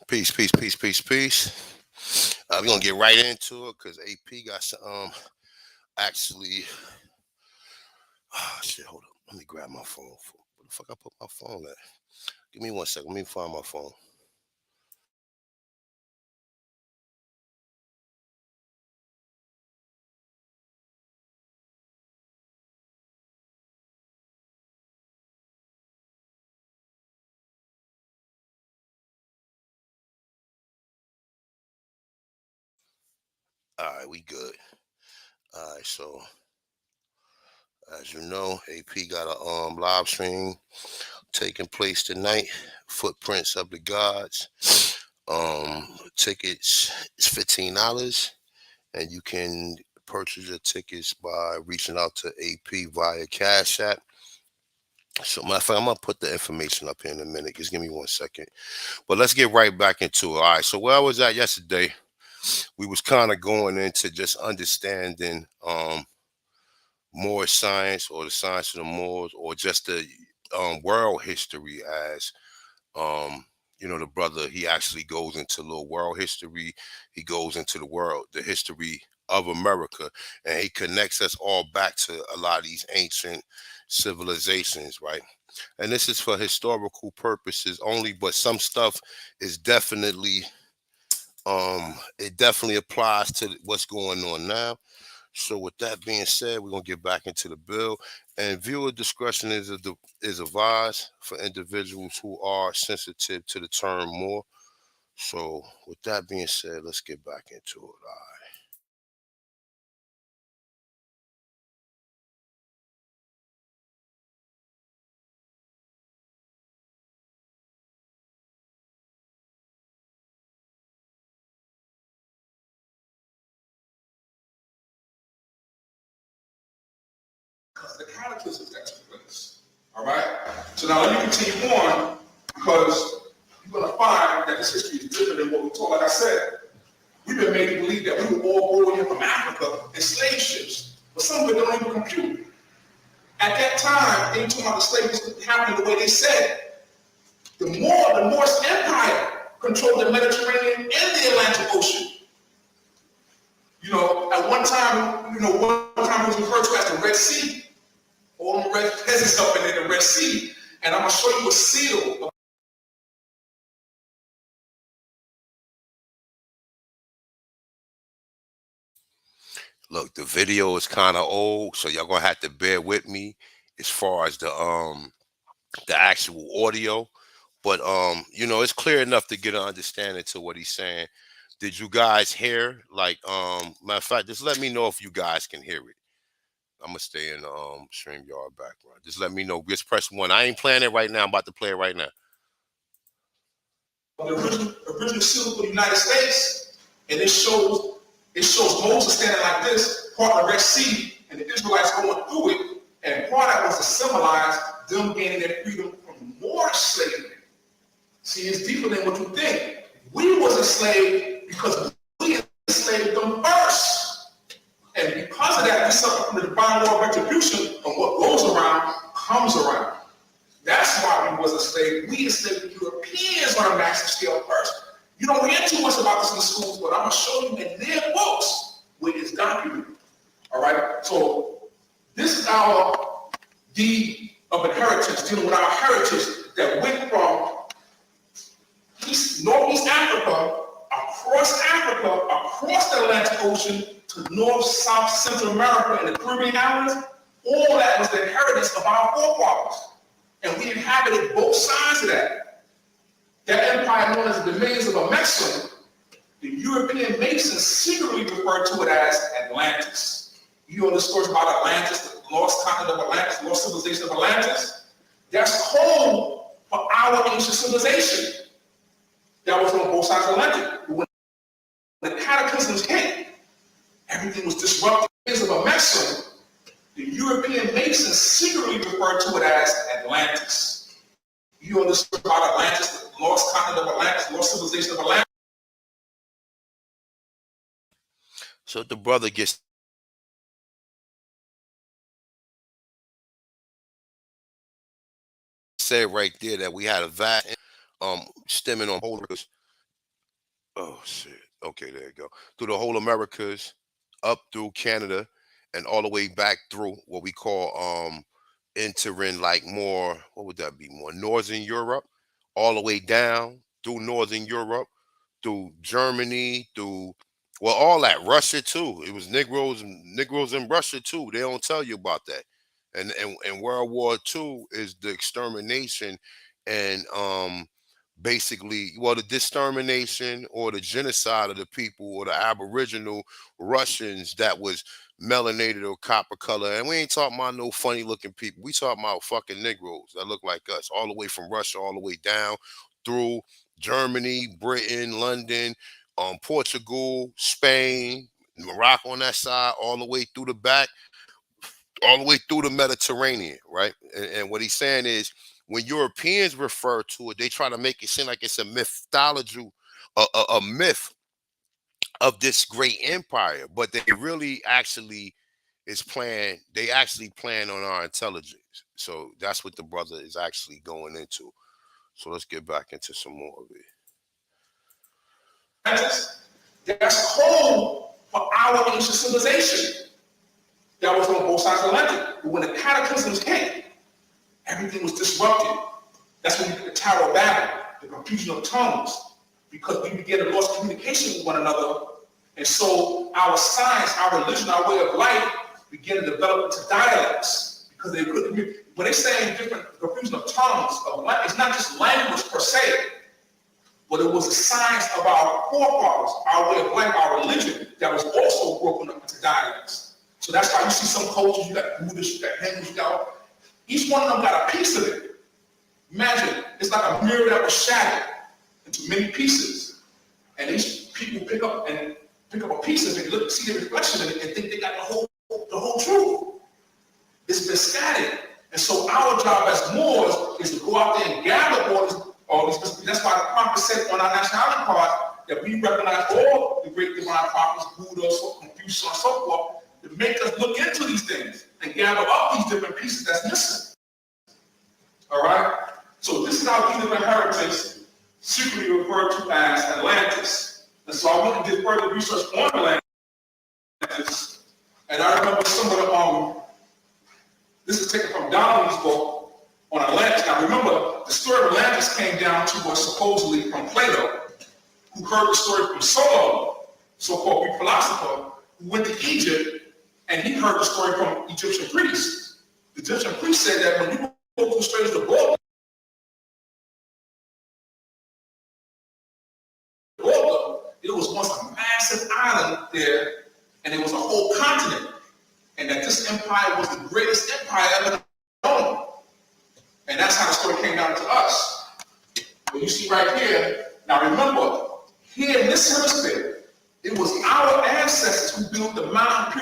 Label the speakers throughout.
Speaker 1: Peace, peace, peace, peace, peace. We're gonna get right into it because AP got some actually shit, hold up. Let me grab my phone. Where the fuck I put my phone at? Give me 1 second. Let me find my phone. Alright, we good. Alright, so as you know, AP got a live stream taking place tonight. Footprints of the Gods. Tickets is $15 and you can purchase your tickets by reaching out to AP via Cash App. So, matter of fact, I'm gonna put the information up here in a minute. Just give me 1 second. But let's get right back into it. All right. So where I was at yesterday, we was kind of going into just understanding Moorish science or the science of the Moors or just the world history as the brother, he actually goes into a little world history. He goes into the history of America, and he connects us all back to a lot of these ancient civilizations, right? And this is for historical purposes only, but some stuff is definitely it definitely applies to what's going on now. So with that being said, we're gonna get back into the bill. And viewer discretion is advised for individuals who are sensitive to the term more. So with that being said, let's get back into it. All right.
Speaker 2: The cataclysms that took place. All right? So now let me continue on because you're going to find that this history is different than what we taught. Like I said, we've been made to believe that we were all born here from Africa in slave ships, but some of it don't even compute. At that time, anytime the slaves was happening the way they said, the Moorish Empire controlled the Mediterranean and the Atlantic Ocean. At one time, it was referred to as the Red Sea. All the red peasants up in the Red Sea, and I'm gonna show you a seal.
Speaker 1: Look, the video is kind of old, so y'all gonna have to bear with me as far as the actual audio. But it's clear enough to get an understanding to what he's saying. Did you guys hear? Like, matter of fact, just let me know if you guys can hear it. I'm gonna stay in the StreamYard background. Just let me know. Just press one. I ain't playing it right now. I'm about to play it right now.
Speaker 2: The original seal for the United States, and it shows Moses standing like this, part of the Red Sea, and the Israelites going through it, and part of that was to symbolize them gaining their freedom from more slavery. See, it's deeper than what you think. We was enslaved because we enslaved them first. And because of that, we suffer from the divine law of retribution, and what goes around comes around. That's why we was enslaved. We enslaved the Europeans on a massive scale first. You don't hear too much about this in the schools, but I'm going to show you in their books where it's documented. All right? So this is our deed of inheritance, dealing with our heritage that went from Northeast Africa, across the Atlantic Ocean to North, South, Central America and the Caribbean islands. All that was the inheritance of our forefathers. And we inhabited both sides of that. That empire known as the dominions of Amexem, the European Masons secretly referred to it as Atlantis. You know the stories about Atlantis, the lost continent of Atlantis, the lost civilization of Atlantis? That's code for our ancient civilization. That was on both sides of the Atlantic. But when the cataclysms hit, everything was disrupted. Of Amexem, the European Masons secretly referred to it as Atlantis. You understand about Atlantis, the lost continent of Atlantis, the lost civilization of Atlantis?
Speaker 1: So the brother gets said right there that we had a vast stemming on holders Oh shit. Okay, there you go. Through the whole Americas, up through Canada, and all the way back through what we call entering like more, what would that be? More Northern Europe, all the way down through Northern Europe, through Germany, through well, all that Russia too. It was Negroes in Russia too. They don't tell you about that. And World War II is the extermination and basically, well, the extermination or the genocide of the people or the Aboriginal Russians that was melanated or copper color. And we ain't talking about no funny looking people. We talking about fucking Negroes that look like us, all the way from Russia, all the way down through Germany, Britain, London, Portugal, Spain, Morocco on that side, all the way through the back, all the way through the Mediterranean, right? And what he's saying is, when Europeans refer to it, they try to make it seem like it's a mythology, a myth of this great empire, but they really actually is playing. They actually plan on our intelligence. So that's what the brother is actually going into. So let's get back into some more of it.
Speaker 2: That's code for our ancient civilization that was on both sides of the Atlantic. But when the cataclysms came, everything was disrupted. That's when we get the Tower of Babel, the confusion of tongues, because we began to lose communication with one another. And so our science, our religion, our way of life began to develop into dialects because they couldn't communicate. When they say different confusion of tongues, it's not just language per se, but it was the science of our forefathers, our way of life, our religion that was also broken up into dialects. So that's why you see some cultures, you got Buddhists, you got Hindus, you got each one of them got a piece of it. Imagine, it's like a mirror that was shattered into many pieces. And these people pick up a piece of it, look, see the reflection in it, and think they got the whole truth. It's been scattered. And so our job as Moors is to go out there and gather all these. That's why the prophet said on our nationality card that we recognize all the great divine prophets, Buddha, Confucius, and so forth, to make us look into these things and gather up these different pieces that's missing. All right? So this is our kingdom inheritance, secretly referred to as Atlantis. And so I went and did further research on Atlantis, and I remember some of the, this is taken from Donnelly's book on Atlantis. Now remember, the story of Atlantis came down to us supposedly from Plato, who heard the story from Solon, so-called Greek philosopher, who went to Egypt, and he heard the story from Egyptian priests. The Egyptian priest said that when you go to the straits of Borga, it was once a massive island there, and it was a whole continent, and that this empire was the greatest empire ever known. And that's how the story came down to us. What you see right here, now remember, here in this hemisphere, it was our ancestors who built the mountain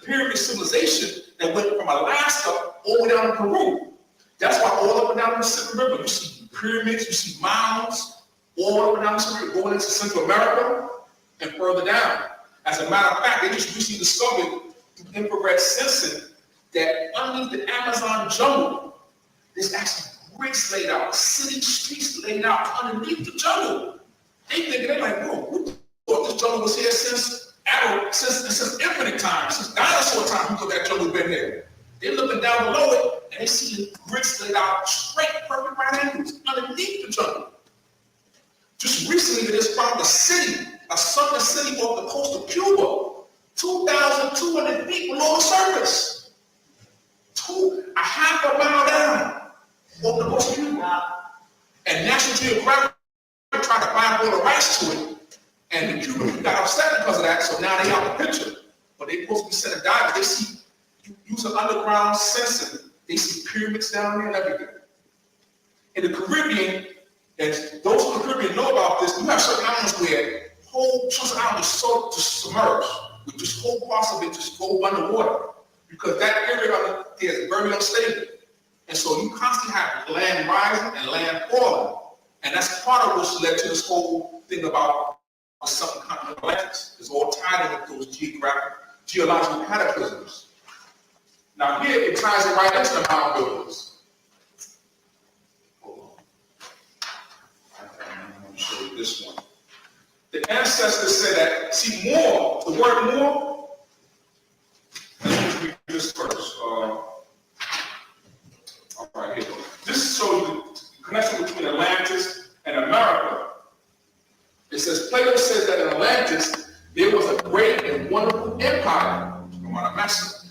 Speaker 2: pyramid civilization that went from Alaska all the way down to Peru. That's why all up and down the Mississippi River, you see pyramids, you see mounds, all up and down the Mississippi River, going into Central America and further down. As a matter of fact, they just recently discovered through infrared sensing that underneath the Amazon jungle, there's actually bricks laid out, city streets laid out underneath the jungle. They're like, whoa, we thought this jungle was here since infinite time, since dinosaur time. We thought that jungle been here. They're looking down below it, and they see the bricks laid out straight, perfect right angles underneath the jungle. Just recently, they just found a city, a southern city off the coast of Cuba, 2,200 feet below the surface. A half a mile down off the coast of Cuba. And National Geographic tried to find all the rights to it, and the Cubans got upset because of that, so now they have the picture. But they're supposed to be sending divers. They see, using underground sensing, they see pyramids down there and everything. In the Caribbean, and those in the Caribbean know about this, you have certain islands where whole chunks of islands are just submerged, with just whole parts of it just go underwater, because that area there is very unstable. And so you constantly have land rising and land falling. And that's part of what's led to this whole thing about the southern continent of Atlantis. It's all tied in with those geological cataclysms. Now here, it ties it right into the mound buildings. Hold on. I'm going to show you this one. The ancestors said that, see, more, the word more, let me read this first. All right, here. This shows you the connection between Atlantis and America. It says, Plato says that in Atlantis, there was a great and wonderful empire.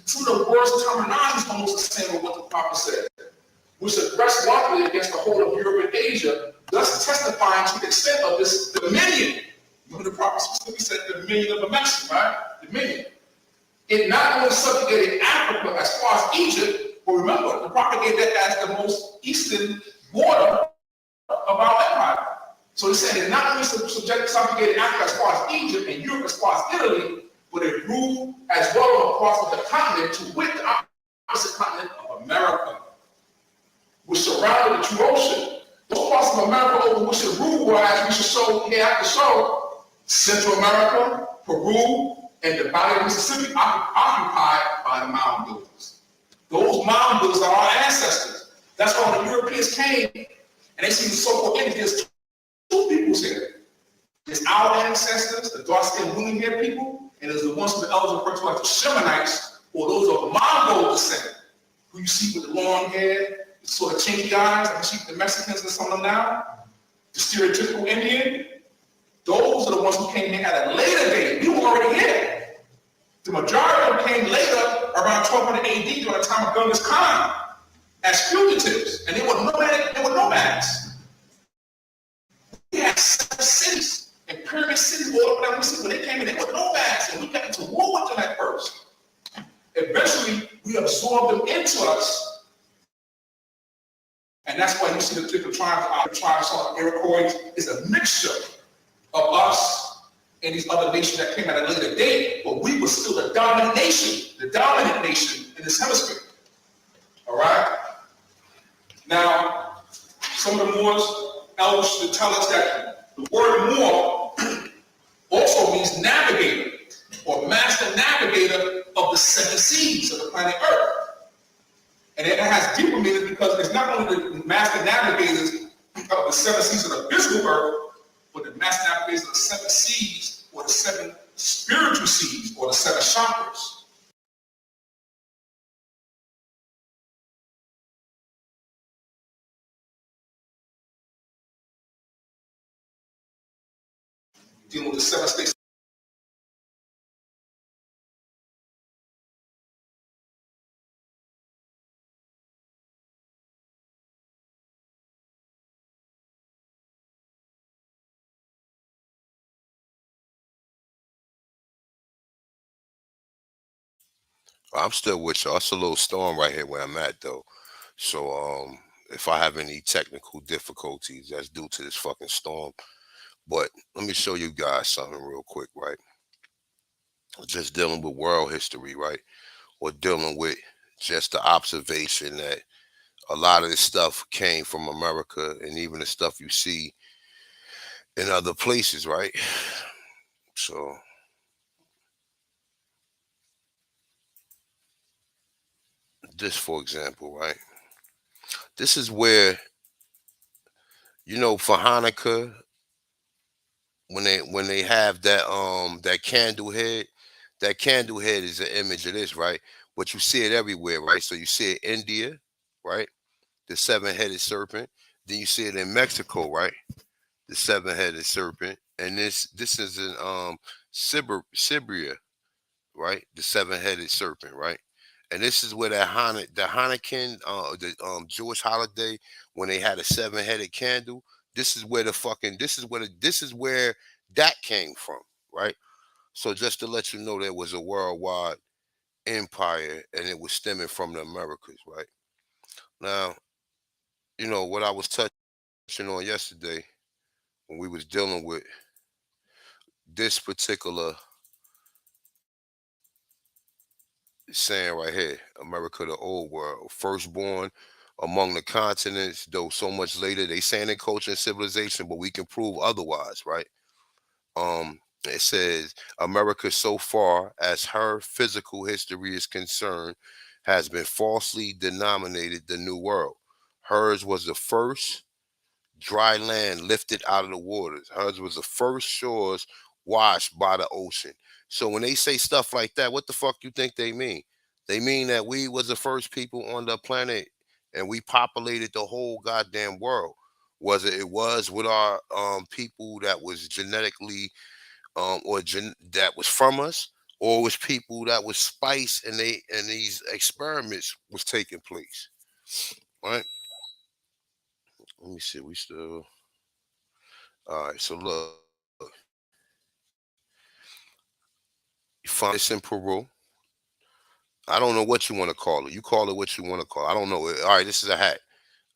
Speaker 2: Some of the words terminology is almost the same with what the prophet said, which aggressed largely against the whole of Europe and Asia, thus testifying to the extent of this dominion. When the prophet specifically said dominion of the Mexican, right? Dominion. It not only subjugated Africa as far as Egypt, but remember, the prophet gave that as the most eastern border of our empire. So he said it not only subjugated Africa as far as Egypt and Europe as far as Italy, but it grew as well across the continent to wit the opposite continent of America, which surrounded the true ocean. Those parts of America over which it ruled were, as we should show here after show, Central America, Peru, and the Valley of Mississippi occupied by the mound builders. Those mound builders are our ancestors. That's why when the Europeans came and they see the so-called Indians, there's two peoples here. There's our ancestors, the dark-skinned woolly-haired people, and there's the ones who the elders refer to as the Shemanites, or those of Mongol descent, who you see with the long hair, the sort of chinky eyes, like you see the Mexicans and some of them now, the stereotypical Indian. Those are the ones who came here at a later date. We were already here. The majority of them came later, around 1200 AD, during the time of Genghis Khan, as fugitives, and they were nomads. We had 7 cities and pyramid cities all over that. When they came in, they were nomads, and we got into war with them at first. Eventually, we absorbed them into us, and that's why you see the particular tribes on Iroquois is a mixture of us and these other nations that came at a later date, but we were still the dominant nation in this hemisphere. All right? Now, some of the Moors, elders should tell us that the word Moor also means navigator or master navigator of the 7 seas of the planet Earth. And it has deeper meaning because it's not only the master navigators of the 7 seas of the physical Earth, but the master navigators of the 7 seas or the 7 spiritual seas or the 7 chakras. Dealing with the 7 states.
Speaker 1: I'm still with you. It's a little storm right here where I'm at though. So if I have any technical difficulties, that's due to this fucking storm. But let me show you guys something real quick, right? Just dealing with world history, right? Or dealing with just the observation that a lot of this stuff came from America and even the stuff you see in other places, right? So this, for example, right? This is where, for Hanukkah, when they have that candle head is an image of this, right? But you see it everywhere, right? So you see it in India, right? The 7-headed serpent. Then you see it in Mexico, right? The 7-headed serpent. And this is in Siberia, right? The 7-headed serpent, right? And this is where the Hanukkah, the Jewish holiday, when they had a 7-headed candle. This is where that came from, right? So just to let you know, there was a worldwide empire, and it was stemming from the Americas, right? Now, what I was touching on yesterday when we was dealing with this particular saying right here, America, the old world, firstborn among the continents, though so much later. They saying in culture and civilization, but we can prove otherwise, right? It says America, so far as her physical history is concerned, has been falsely denominated the New World. Hers was the first dry land lifted out of the waters. Hers was the first shores washed by the ocean. So when they say stuff like that, what the fuck you think they mean? They mean that we was the first people on the planet and we populated the whole goddamn world. Was it? It was with our people that was genetically that was from us, or it was people that was spice and these experiments was taking place. Right? Let me see. We still all right. So look, you find this in Peru. I don't know what you want to call it. You call it what you want to call it. I don't know. All right, this is a hat.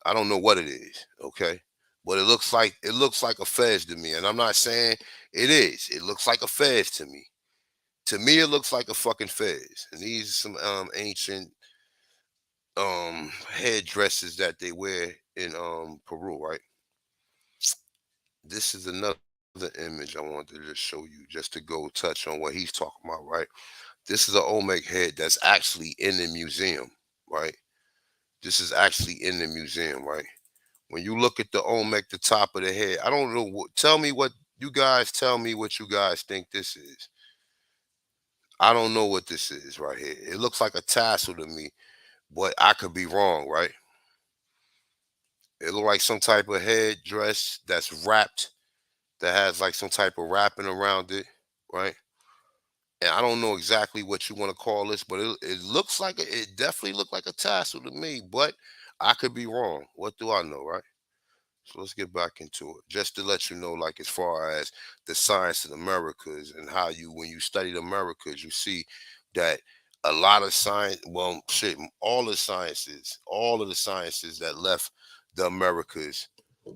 Speaker 1: I don't know what it is. Okay. But it looks like a fez to me. And I'm not saying it is. It looks like a fez to me. To me, it looks like a fucking fez. And these are some ancient headdresses that they wear in Peru, right? This is another image I wanted to just show you, just to go touch on what he's talking about, right? This is an Olmec head that's actually in the museum, right? This is actually in the museum, right? When you look at the Olmec, the top of the head, I don't know what. Tell me what you guys. Tell me what you guys think this is. I don't know what this is right here. It looks like a tassel to me, but I could be wrong, right? It look like some type of head dress that's wrapped, that has like some type of wrapping around it, right? And I don't know exactly what you want to call this, but it looks like it definitely looked like a tassel to me, but I could be wrong. What do I know, right? So let's get back into it. Just to let you know, like as far as the science of the Americas and how you, when you study the Americas, you see that a lot of science, well, shit, all of the sciences that left the Americas,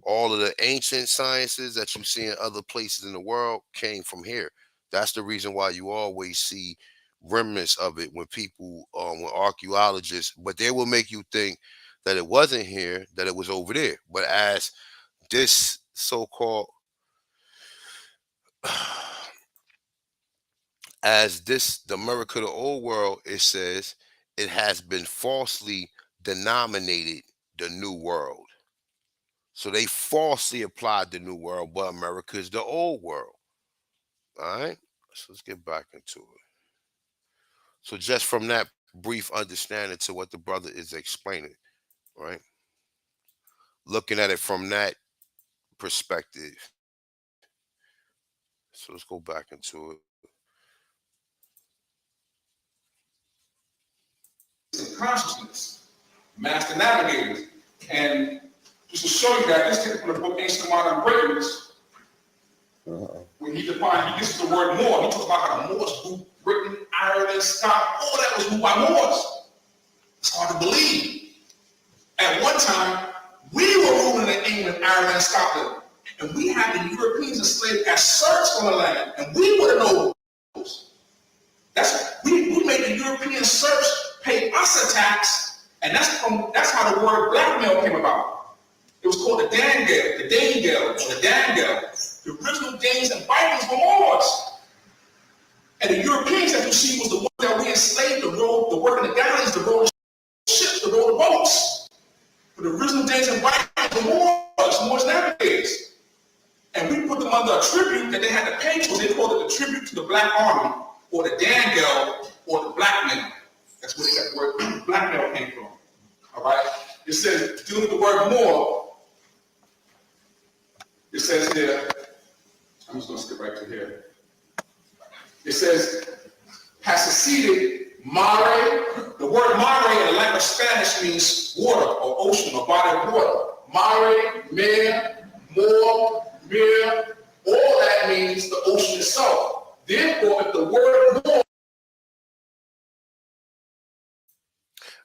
Speaker 1: all of the ancient sciences that you see in other places in the world came from here. That's the reason why you always see remnants of it when people, when archaeologists, but they will make you think that it wasn't here, that it was over there. But as this so-called as this the America of the old world, it says it has been falsely denominated the new world. So they falsely applied the new world, but America is the old world. All right. So let's get back into it. So just from that brief understanding to what the brother is explaining, right? Looking at it from that perspective. So let's go back into it.
Speaker 2: Consciousness, master navigators. And just to show you that, this taken from the book Ancient Modern Greatness, when he defined, he gets the word Moor. He talks about how the Moors grew Britain, Ireland, Scotland, all that was moved by Moors. It's hard to believe. At one time, we were ruling in England, Ireland, and Scotland. And we had the Europeans enslaved as serfs on the land. And we were the nobles. We made the European serfs pay us a tax, and that's how the word blackmail came about. It was called the Dangale, the Danegale, or the Dangale. The original Danes and Vikings were Moors. And the Europeans that you see was the ones that we enslaved, the work in the galleys, the row the ships, the row the boats. But the original Danes and Vikings were Moors navigators. And we put them under a tribute that they had to pay to. They called it the tribute to the Black Army, or the Dangale, or the blackmail. That's where that word blackmail came from. All right? It says, dealing with the word more, it says here, I'm just going to skip right to here. It says, has succeeded mare. The word mare in the language of Spanish means water or ocean or body of water. Mare, mare, more, mere, all that means the ocean itself. Therefore, if the word more.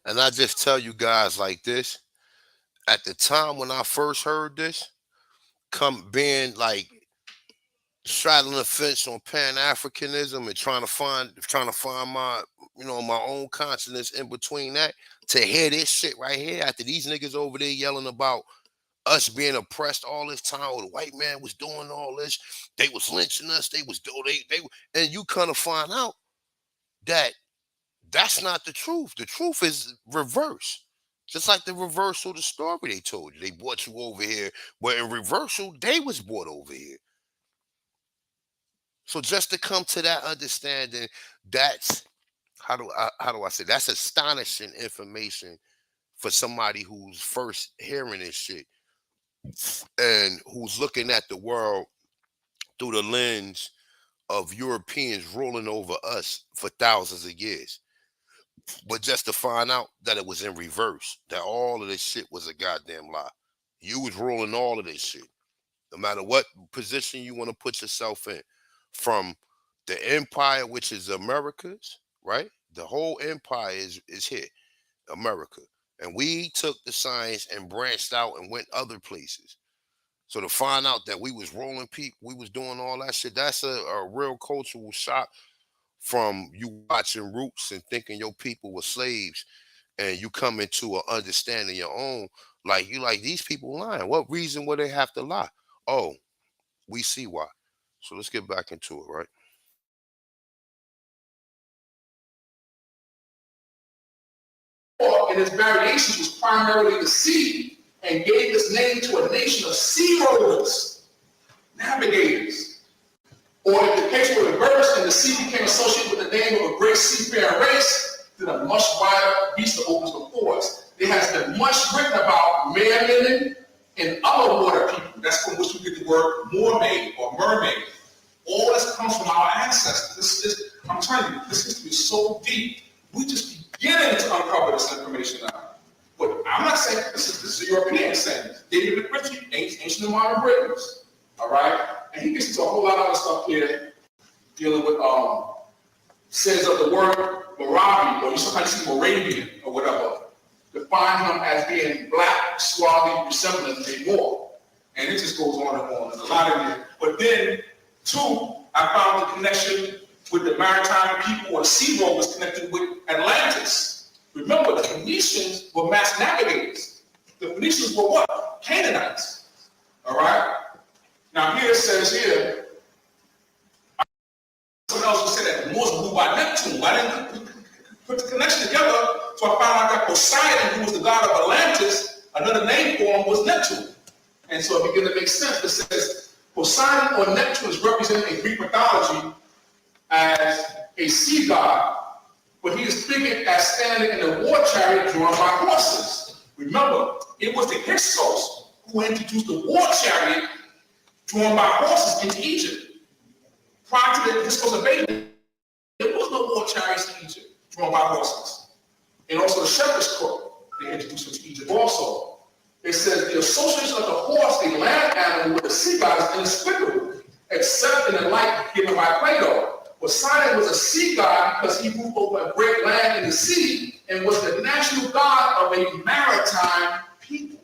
Speaker 1: And I just tell you guys like this, at the time when I first heard this, come being like straddling the fence on Pan-Africanism and trying to find my, my own consciousness in between that, to hear this shit right here after these niggas over there yelling about us being oppressed all this time, or the white man was doing all this, they was lynching us, they was doing they and you kind of find out that that's not the truth. The truth is reverse. Just like the reversal of the story they told you. They brought you over here, but in reversal, they was brought over here. So just to come to that understanding, that's how do I say, that's astonishing information for somebody who's first hearing this shit and who's looking at the world through the lens of Europeans ruling over us for thousands of years. But just to find out that it was in reverse, that all of this shit was a goddamn lie. You was ruling all of this shit, no matter what position you want to put yourself in, from the empire, which is America's, right? The whole empire is here, America. And we took the science and branched out and went other places. So to find out that we was rolling people, we was doing all that shit, that's a real cultural shock from you watching Roots and thinking your people were slaves and you come into an understanding your own, like you like these people lying. What reason would they have to lie? Oh, we see why. So let's get back into it, right?
Speaker 2: Or in its variations was primarily the sea and gave its name to a nation of sea rovers, navigators. Or if the case were reversed and the sea became associated with the name of a great seafaring race, then a much wider vista opens before us. There has been much written about mermen and other water people. That's from which we get the word mermaid or mermaid. All this comes from our ancestors. I'm telling you, this history is so deep. We just beginning to uncover this information now. But I'm not saying this is a European saying. David McRitchie, ancient and modern Britons. All right? And he gets into a whole lot of other stuff here, dealing with says of the word Moravi, or you sometimes see Moravian or whatever, define him as being black, swarthy, resembling a Moor. And it just goes on and on. There's a lot in there. But then, two, I found the connection with the maritime people or the sea rovers connected with Atlantis. Remember, the Phoenicians were mass navigators. The Phoenicians were what? Canaanites. All right? Now here it says here, someone else would say that the Moors were ruled by Neptune. I didn't put the connection together, so I found out that Poseidon, who was the god of Atlantis, another name for him was Neptune. And so it began to make sense. It says Poseidon or Neptune is represented in Greek mythology as a sea god, but he is figured as standing in a war chariot drawn by horses. Remember, it was the Hyksos who introduced the war chariot drawn by horses into Egypt. Prior to the Hyksos invasion, there was no war chariots in Egypt drawn by horses. And also the shepherd's crook, they introduced into Egypt also. It says the association of the horse, a land animal, with the sea god is inexplicable, except in the light given by Plato. Poseidon was a sea god because he ruled over a great land in the sea and was the national god of a maritime people.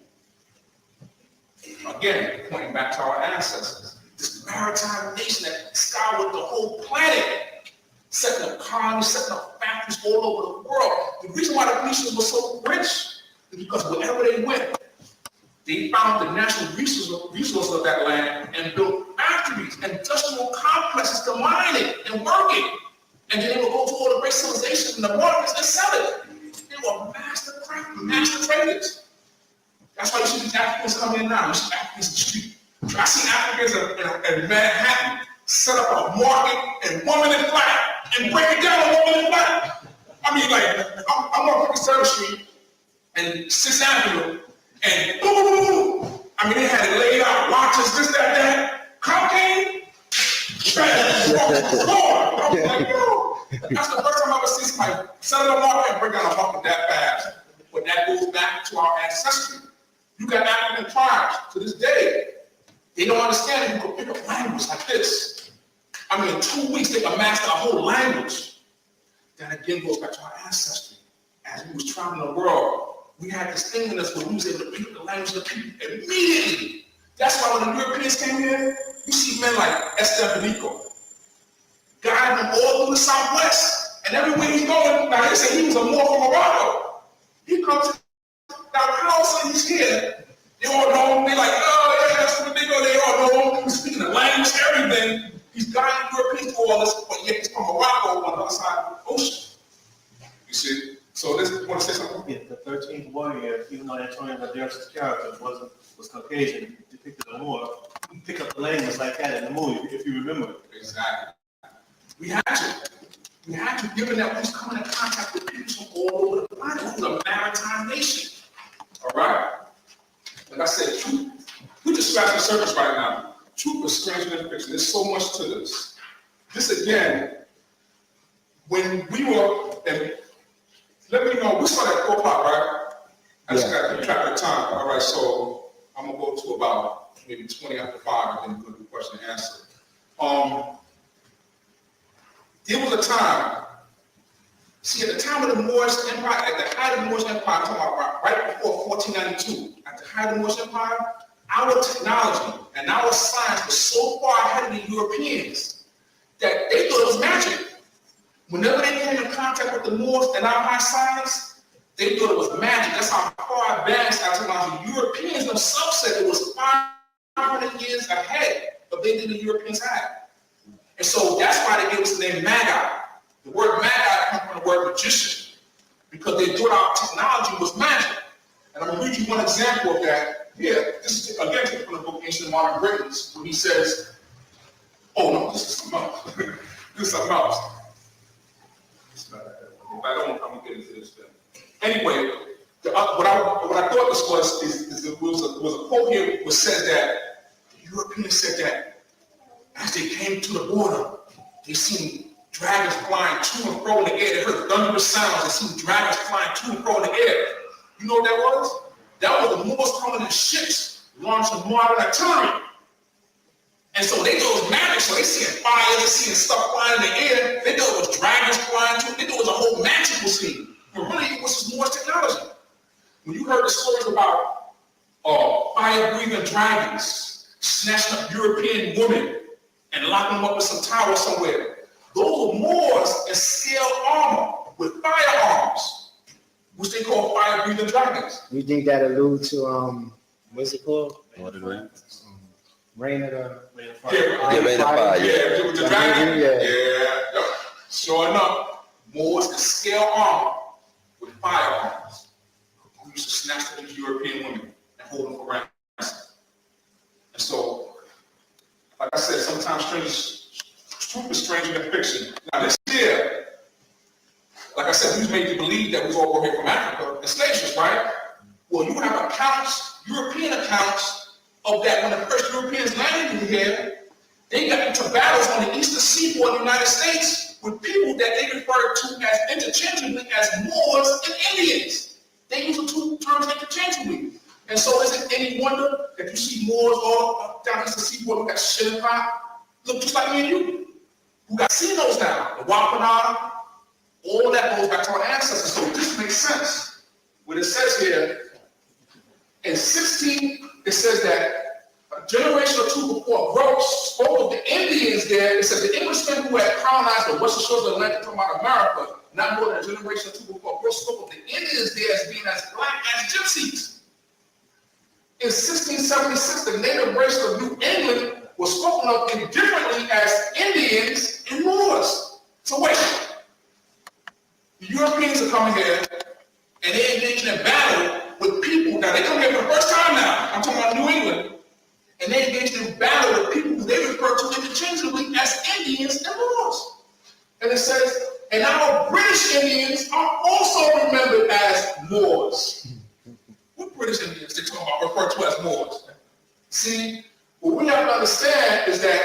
Speaker 2: Again, pointing back to our ancestors. This maritime nation that scoured the whole planet, setting up colonies, setting up factories all over the world. The reason why the Phoenicians were so rich is because wherever they went, they found the natural resources of that land and built factories, industrial complexes to mine it and work it. And then they would go to all the great civilizations in the markets and sell it. They were master crafters, master traders. That's why you see these Africans coming in now. You see Africans in the street. I see Africans in Manhattan set up a market in 1 minute flat and break it down in 1 minute flat. I mean, like, I'm on 57th Street and 6th Avenue, and boom, boom, boom, boom. I mean, they had it laid out, watches, this, that, cocaine, I was like, yo, that's the first time I ever seen somebody set up a market and break down a market that fast. But that goes back to our ancestry. You got African tribes to this day. They don't understand that you can pick up language like this. I mean, in 2 weeks, they can master a whole language. That again goes back to our ancestry. As we was traveling the world, we had this thing in us where we was able to pick up the language of the people immediately. That's why when the Europeans came here, you see men like Estevanico, guiding them all through the Southwest. And everywhere he's going, now they say he was a Moor from Morocco. He comes to, now all of a sudden he's here. They all know him. They're like, oh, yeah, that's what they go. They all know him. He's speaking the language, everything. He's guiding Europeans through all this, but yet he's from Morocco on the other side of the ocean. You see? So let's want to say something.
Speaker 3: Yeah, the 13th warrior, even though Antonio Banderas' character was Caucasian, depicted a Moor, he picked up the language like that in the movie, if you remember.
Speaker 2: Exactly. We had to. We had to, given that we was coming in contact with people from all over the planet. We was a maritime nation. All right? Like I said, truth, we just scratched the surface right now. Truth is stranger than fiction. There's so much to this. This again, when we were, and let me know, we started at 4 o'clock, right? I just got to keep track of the time. All right, so I'm going to go to about maybe 20 after 5 and then we'll do question and answer. There was a time, see, at the time of the Moorish Empire, at the height of the Moorish Empire, I'm talking about right before 1492, at the height of the Moorish Empire, our technology and our science was so far ahead of the Europeans that they thought it was magic. Whenever they came in contact with the Moors and our high science, they thought it was magic. That's how far advanced our technology. Europeans themselves said it was 500 years ahead of anything the Europeans had. And so that's why they gave us the name Magi. The word Magi comes from the word magician, because they thought our technology was magic. And I'm going to read you one example of that here. This is, again, taken from the book Ancient and Modern Greatness, where he says, oh no, this is something else. This is something else. If I don't, I'm going to get into this thing. Anyway, what I thought this was, is there was a quote here which said that the Europeans said that as they came to the border, they seen dragons flying to and fro in the air. They heard thunderous sounds. They seen dragons flying to and fro in the air. You know what that was? That was the Moors coming in ships, launching modern artillery. And so they thought it was magic. So they seeing fire, they seeing stuff flying in the air. They thought it was dragons flying too. They thought it was a whole magical scene. But really, it was Moorish technology. When you heard the stories about fire-breathing dragons snatching up European women and locking them up in some tower somewhere, those were Moors in scale armor with firearms, which they call fire-breathing dragons.
Speaker 4: You think that allude to what's it called?
Speaker 5: Lord of the Rings.
Speaker 4: Rain of the
Speaker 3: Rain of Fire.
Speaker 5: Rain of Fire,
Speaker 2: Yeah, with the dragon.
Speaker 4: Yeah.
Speaker 2: Yeah. Sure enough, Moors in scale armor with firearms, who used to snatch up these European women and hold them for ransom. And so, like I said, sometimes truth is stranger than fiction. Now this year, like I said, we was made to believe that we was all over here from Africa and slave ships, right? Well, you have accounts, European accounts, of that when the first Europeans landed in here, they got into battles on the eastern seaboard of the United States with people that they referred to as interchangeably as Moors and Indians. They use the two terms interchangeably. And so is it any wonder that you see Moors all up down the eastern seaboard who got shit and pop, look just like me and you, who got casinos now, the Wampanoag, all that goes back to our ancestors. So this makes sense. What it says here, in 16, it says that a generation or two before Grote spoke of the Indians there. It says the Englishmen who had colonized the western shores of the Atlantic, talking about America, not more than a generation or two before Grote spoke of the Indians there as being as black as gypsies. In 1676, the native race of New England was spoken of indifferently as Indians and Moors. So wait, the Europeans are coming here and they're engaging in battle with people. Now they come here for the first time now. I'm talking about New England. And they engaged in battle with people who they refer to interchangeably as Indians and Moors. And it says, and our British Indians are also remembered as Moors. What British Indians they talking about referred to as Moors? See, what we have to understand is that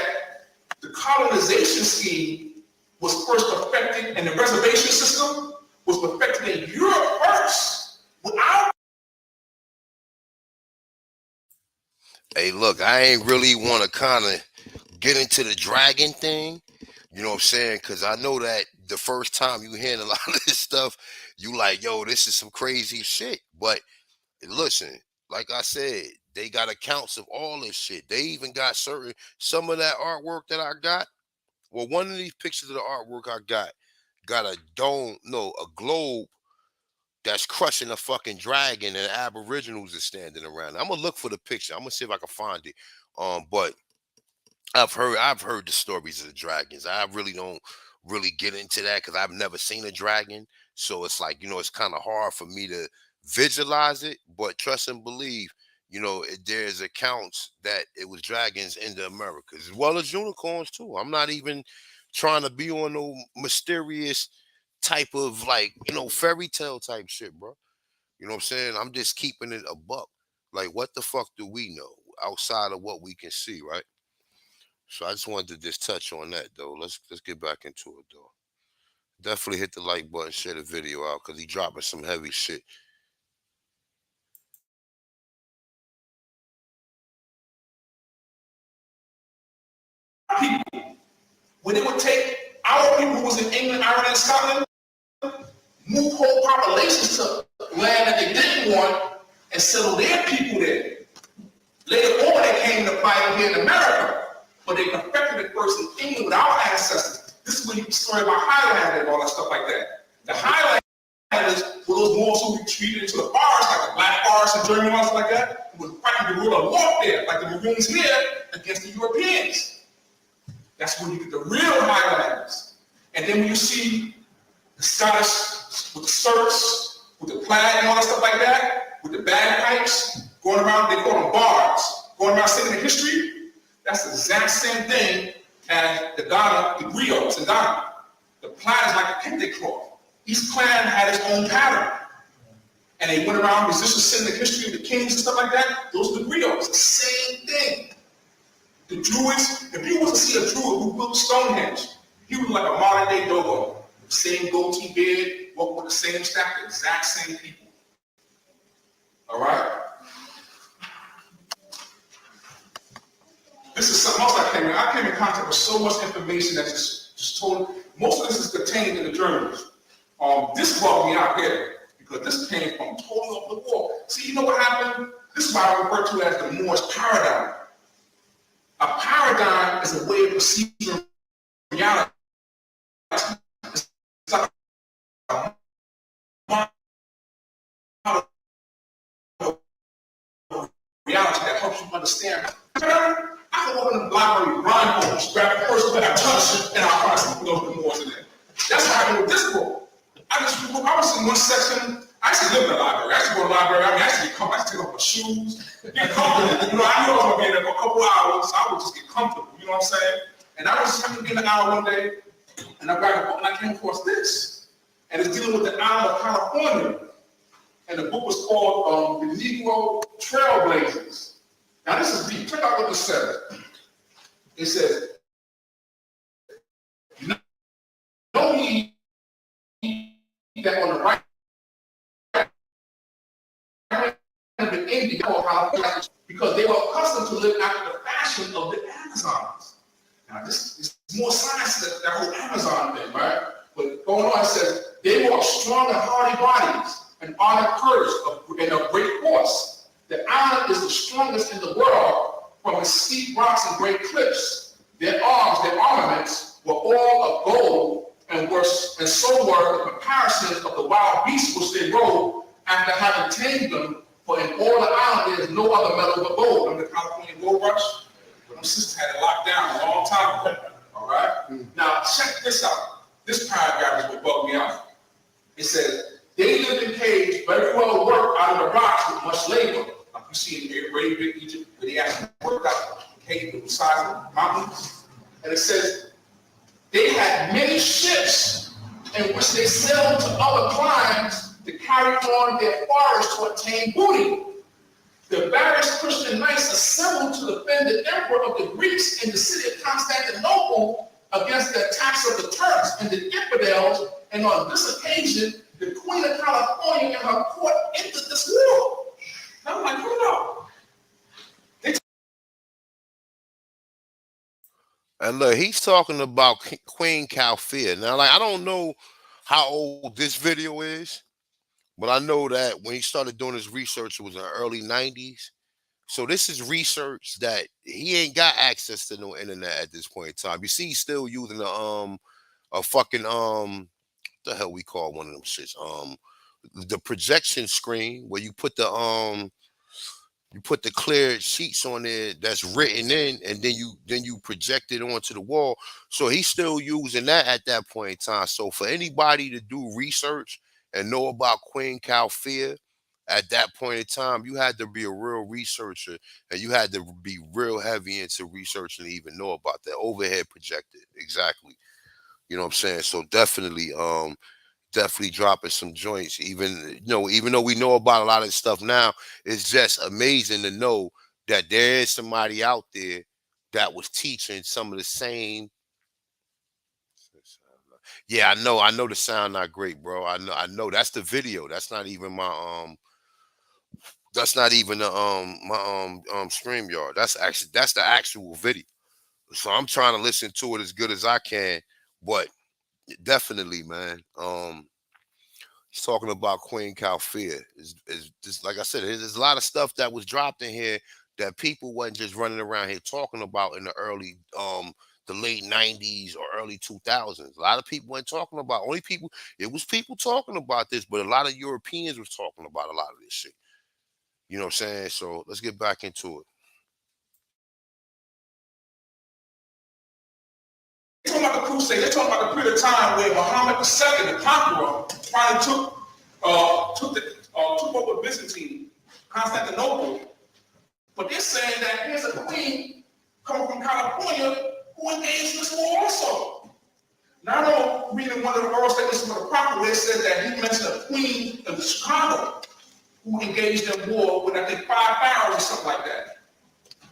Speaker 2: the colonization scheme was first perfected, and the reservation system was perfected in Europe first. Without
Speaker 1: Hey, look, I ain't really want to kind of get into the dragon thing. You know what I'm saying? Because I know that the first time you hear a lot of this stuff, you like, yo, this is some crazy shit. But listen, like I said, they got accounts of all this shit. They even got some of that artwork that I got. Well, one of these pictures of the artwork I got a dome, no, a globe that's crushing a fucking dragon and aboriginals are standing around. I'm gonna look for the picture. I'm gonna see if I can find it. But I've heard the stories of the dragons. I really don't really get into that because I've never seen a dragon. So it's like, it's kind of hard for me to visualize it. But trust and believe, there's accounts that it was dragons in the Americas as well as unicorns too. I'm not even trying to be on no mysterious type of like, fairy tale type shit, bro. You know what I'm saying? I'm just keeping it a buck. Like, what the fuck do we know outside of what we can see, right? So I just wanted to just touch on that though. Let's get back into it though. Definitely hit the like button, share the video out because he dropping some heavy shit.
Speaker 2: People, when they would take our people who was in England, Ireland, and Scotland, move whole populations to land that they didn't want and settle their people there. Later on, they came to fight here in America, but they perfected it first in England with our ancestors. This is when you can story about Highlanders and all that stuff like that. The Highlanders were those Moors who retreated into the forest, like the Black Forest in Germany and stuff like that, who were fighting guerrilla warfare, like the Maroons here, against the Europeans. That's when you get the real Highlanders. And then when you see the Scottish with the skirts, with the plaid and all that stuff like that, with the bagpipes, going around, they call them bards, going around singing the history, that's the exact same thing as the Ghana, the griots in Ghana. The plaid is like a kente cloth. Each clan had its own pattern. And they went around musicians singing the history of the kings and stuff like that. Those are the griots, the same thing. The Druids, if you was to see a Druid who built Stonehenge, he was like a modern day Dogo. Same goatee beard, walking with the same staff, the exact same people. All right? This is something else I came in contact with so much information that just told. Most of this is contained in the journals. This brought me out here because this came from totally off the wall. See, you know what happened? This is why I refer to it as the Moorish paradigm. A paradigm is a way of perceiving reality. It's like a model of reality that helps you understand. I can open the library, blindfold, grab the first book I touch, and I'll find some of the Moors in there. That's what happened with this book. I was in one section. I used to live in the library. I used to go to the library. I used to get comfortable. I used to take off my shoes, get comfortable. I knew I was going to be in there for a couple hours, so I would just get comfortable. You know what I'm saying? And I was just happened to be in the hour one day, and I grabbed a book, and I came across this. And it's dealing with the island of California. And the book was called The Negro Trailblazers. Now this is deep. Check out what this says. It says, no need that on the right of the Indian because they were accustomed to live after the fashion of the Amazons. Now this is more science than that whole Amazon thing, right? But going on, it says they were of strong and hardy bodies and honored courage and of great force. The island is the strongest in the world from its steep rocks and great cliffs. Their arms, their armaments were all of gold and so were the comparisons of the wild beasts which they rode after having tamed them. For in all the island there is no other metal but gold. Remember the California gold rush? Well, them sisters had it locked down a long time ago. All right? Now check this out. This paragraph is what bugged me out. It says, they lived in caves, very well worked out of the rocks with much labor. Like you see in Arabia, Egypt, where they actually worked out the cave with the size of mountains. And it says, they had many ships in which they sailed to other climes to carry on their forays to obtain booty. The various Christian knights assembled to defend the emperor of the Greeks in the city of Constantinople against the attacks of the Turks and the infidels, and on this occasion, the Queen of California and her court entered this war. And I'm like, hold up.
Speaker 1: And look, he's talking about Queen Calfia. Now, like, I don't know how old this video is, but I know that when he started doing his research, it was in the early 90s. So this is research that he ain't got access to no internet at this point in time. You see, he's still using a fucking what the hell we call one of them shits, the projection screen where you put You put the clear sheets on there that's written in, and then you project it onto the wall. So he's still using that at that point in time. So for anybody to do research and know about Queen Calphia at that point in time, you had to be a real researcher, and you had to be real heavy into research and even know about that overhead projector. Exactly. You know what I'm saying? So definitely dropping some joints. Even though we know about a lot of stuff now, it's just amazing to know that there is somebody out there that was teaching some of the same. Yeah, I know the sound not great, bro. I know that's the video. That's not even my stream yard. That's the actual video. So I'm trying to listen to it as good as I can, but definitely, man. He's talking about Queen Calphia. Is just like I said, there's a lot of stuff that was dropped in here that people wasn't just running around here talking about in the late 90s or early 2000s. A lot of people weren't talking about. Only people It was people talking about this, but a lot of Europeans was talking about a lot of this shit. You know what I'm saying? So let's get back into it.
Speaker 2: They're talking about the crusade. They're talking about the period of time where Muhammad II, the conqueror, finally took over Byzantine, Constantinople. But they're saying that here's a queen coming from California who engaged in this war also. Now I know reading one of the oral statements from the prophet where it says that he mentioned a queen of Chicago who engaged in war with I think 5 pharaohs or something like that.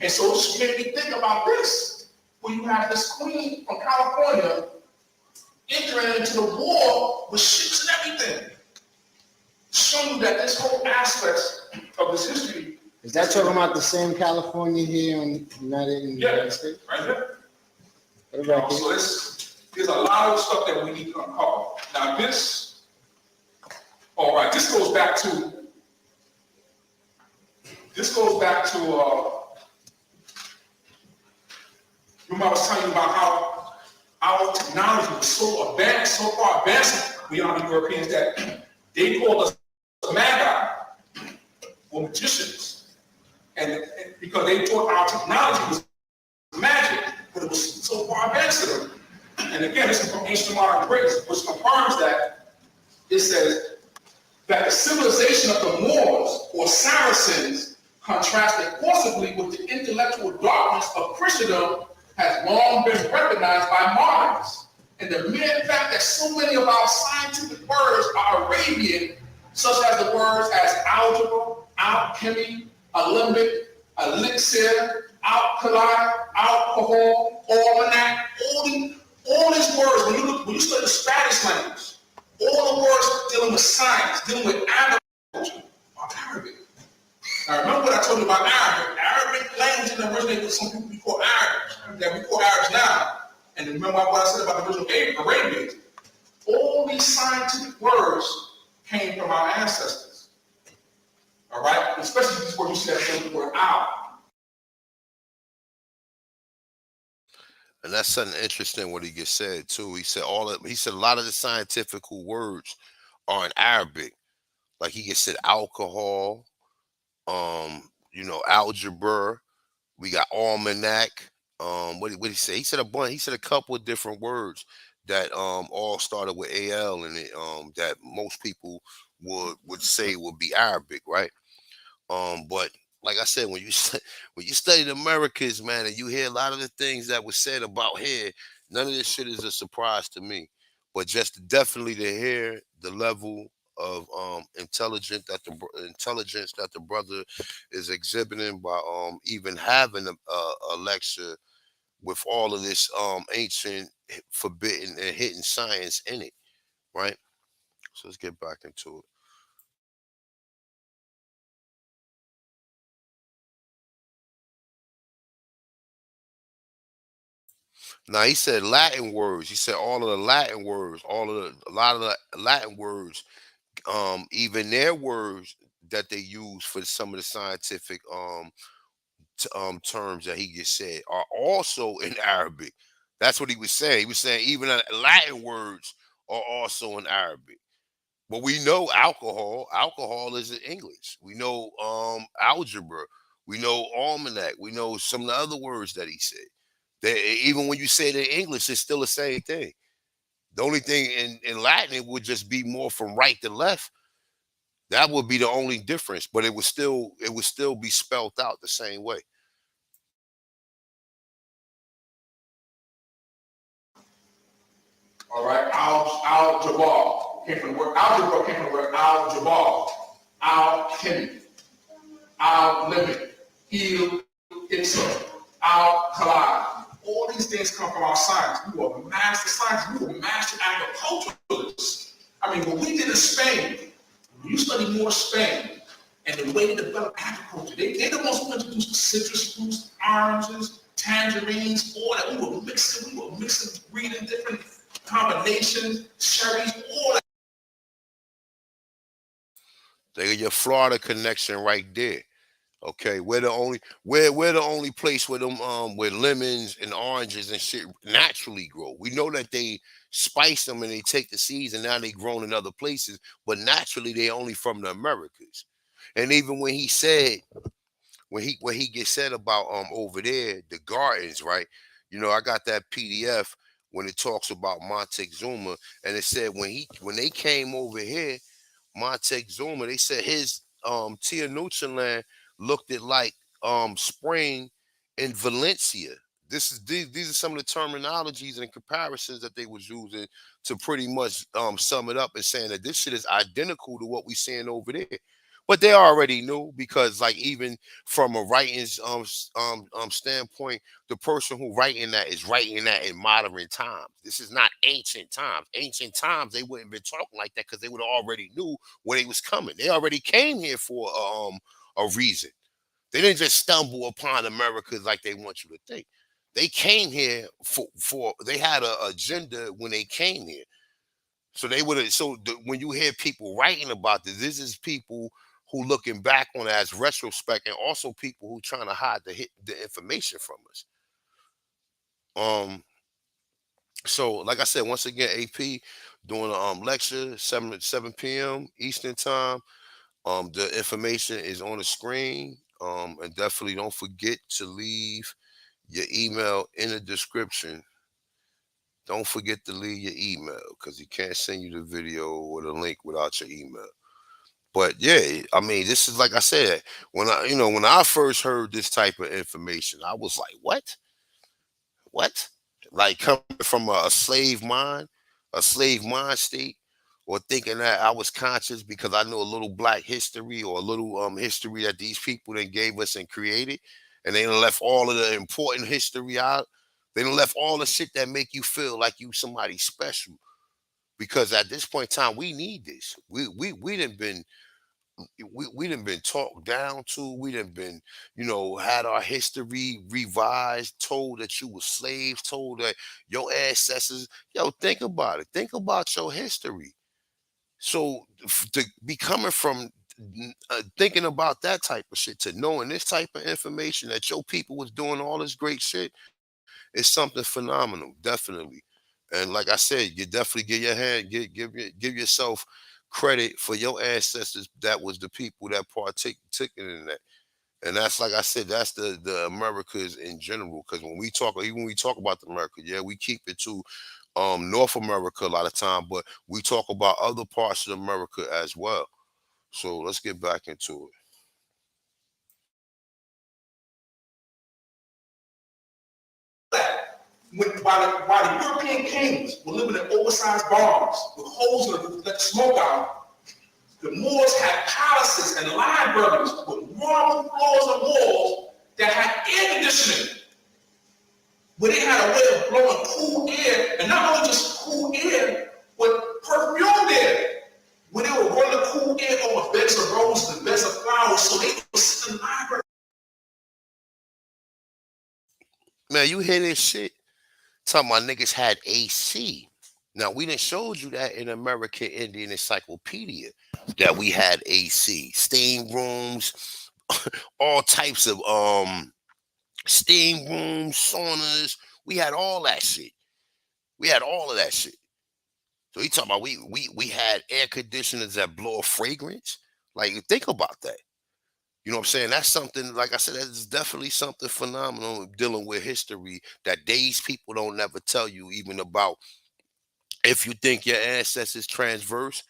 Speaker 2: And so it made me think about this, where you have this queen from California entering into the war with ships and everything, showing that this whole aspect of this history.
Speaker 4: Is that talking about the same California here in the United States?
Speaker 2: Right here.
Speaker 4: What about
Speaker 2: So
Speaker 4: here?
Speaker 2: there's a lot of stuff that we need to uncover. Now all right, this goes back to remember I was telling you about how our technology was so advanced, so far advanced beyond the Europeans that they called us magi or magicians. And because they thought our technology was magic, but it was so far advanced to them. And again, this is from ancient modern Greece, which confirms that it says that the civilization of the Moors or Saracens contrasted forcibly with the intellectual darkness of Christendom has long been recognized by moderns. And the mere fact that so many of our scientific words are Arabian, such as the words as algebra, alchemy, alembic, elixir, alkali, alcohol, almanac, all these words, when you study the Spanish language, all the words dealing with science, dealing with agriculture, are Arabic. Now remember what I told you about Arabic. Arabic language didn't originate with some people we call Arabs, that we call Arabs now. And remember what I said about the original Arabians. All these scientific words came from our ancestors. All right? Especially these words you said the word owl.
Speaker 1: And that's something interesting what he just said too. He said a lot of the scientific words are in Arabic. Like he just said alcohol, algebra. We got almanac. What he say? He said a bunch. He said a couple of different words that all started with al, and it that most people would say would be Arabic, right? But like I said, when you when you study the Americas, man, and you hear a lot of the things that was said about here, none of this shit is a surprise to me. But just definitely to hear the level of intelligence that the brother is exhibiting by even having a lecture with all of this ancient, forbidden, and hidden science in it, right? So let's get back into it. Now he said Latin words. He said all of the Latin words, a lot of the Latin words, even their words that they use for some of the scientific terms that he just said are also in Arabic. That's what he was saying. He was saying even Latin words are also in Arabic. But we know alcohol. Alcohol is in English. We know algebra. We know almanac. We know some of the other words that he said. Even when you say it in English, it's still the same thing. The only thing in Latin, it would just be more from right to left. That would be the only difference, but it would still be spelt out the same way.
Speaker 2: All right, al came from the word algebra, came from the word al-jabal, al-chemy, al-limit, il-itza, al-collide. All these things come from our science. We were master scientists. We were master agriculturalists. I mean, what we did in Spain, when you study more Spain and the way they developed agriculture, they're the ones who introduced citrus fruits, oranges, tangerines, all that. We were mixing, breeding different combinations, cherries, all that.
Speaker 1: They got your Florida connection right there. Okay, we're the only place where them where lemons and oranges and shit naturally grow. We know that they spice them and they take the seeds and now they grown in other places, but naturally they only from the Americas. And even when he said when he gets said about over there the gardens, right? I got that PDF when it talks about Montezuma, and it said when they came over here, Montezuma, they said his Tia land looked at like spring in Valencia. These are some of the terminologies and comparisons that they was using to pretty much sum it up and saying that this shit is identical to what we seeing over there. But they already knew because, like, even from a writing's standpoint, the person who writing that is writing that in modern times. This is not ancient times. Ancient times they wouldn't been talking like that because they would have already knew where they was coming. They already came here for a reason. They didn't just stumble upon America like they want you to think. They came here for they had an agenda when they came here. So they would have. So when you hear people writing about this is people who looking back on it as retrospect, and also people who trying to hide the information from us. Um. So like I said, once again, AP doing a lecture 7 p.m. Eastern time. The information is on the screen. And definitely don't forget to leave your email in the description. Don't forget to leave your email because he can't send you the video or the link without your email. But yeah, I mean, this is like I said, when I first heard this type of information, I was like, what? What? Like coming from a slave mind state, or thinking that I was conscious because I know a little black history or a little history that these people then gave us and created, and they done left all of the important history out. They done left all the shit that make you feel like you somebody special. Because at this point in time, we need this. We done been we done been talked down to. We done been, had our history revised, told that you were slaves, told that your ancestors. Yo, think about it. Think about your history. So to be coming from thinking about that type of shit to knowing this type of information that your people was doing all this great shit is something phenomenal, definitely. And like I said, you definitely give your hand, give yourself credit for your ancestors. That was the people that partook in that. And that's like I said, that's the Americas in general. Because even when we talk about the America, yeah, we keep it to North America a lot of time, but we talk about other parts of America as well. So let's get back into it.
Speaker 2: While the European kings were living in oversized barns with holes in the roof to let the smoke out, the Moors had palaces and libraries with marble floors and walls that had air conditioning, where they had a way of blowing cool air, and not only just cool air, but perfumed air, where they would run the cool air over beds of roses and beds of flowers, so they would sit in the library.
Speaker 1: Man, you hear this shit? Talking about niggas had AC. Now we done showed you that in American Indian Encyclopedia that we had AC, steam rooms, all types of steam rooms, saunas. We had all that shit. We had all of that shit. So he talking about we had air conditioners that blow a fragrance. Like think about that. You know what I'm saying? That's something, like I said, that's definitely something phenomenal dealing with history that these people don't never tell you even about. If you think your ancestors transverse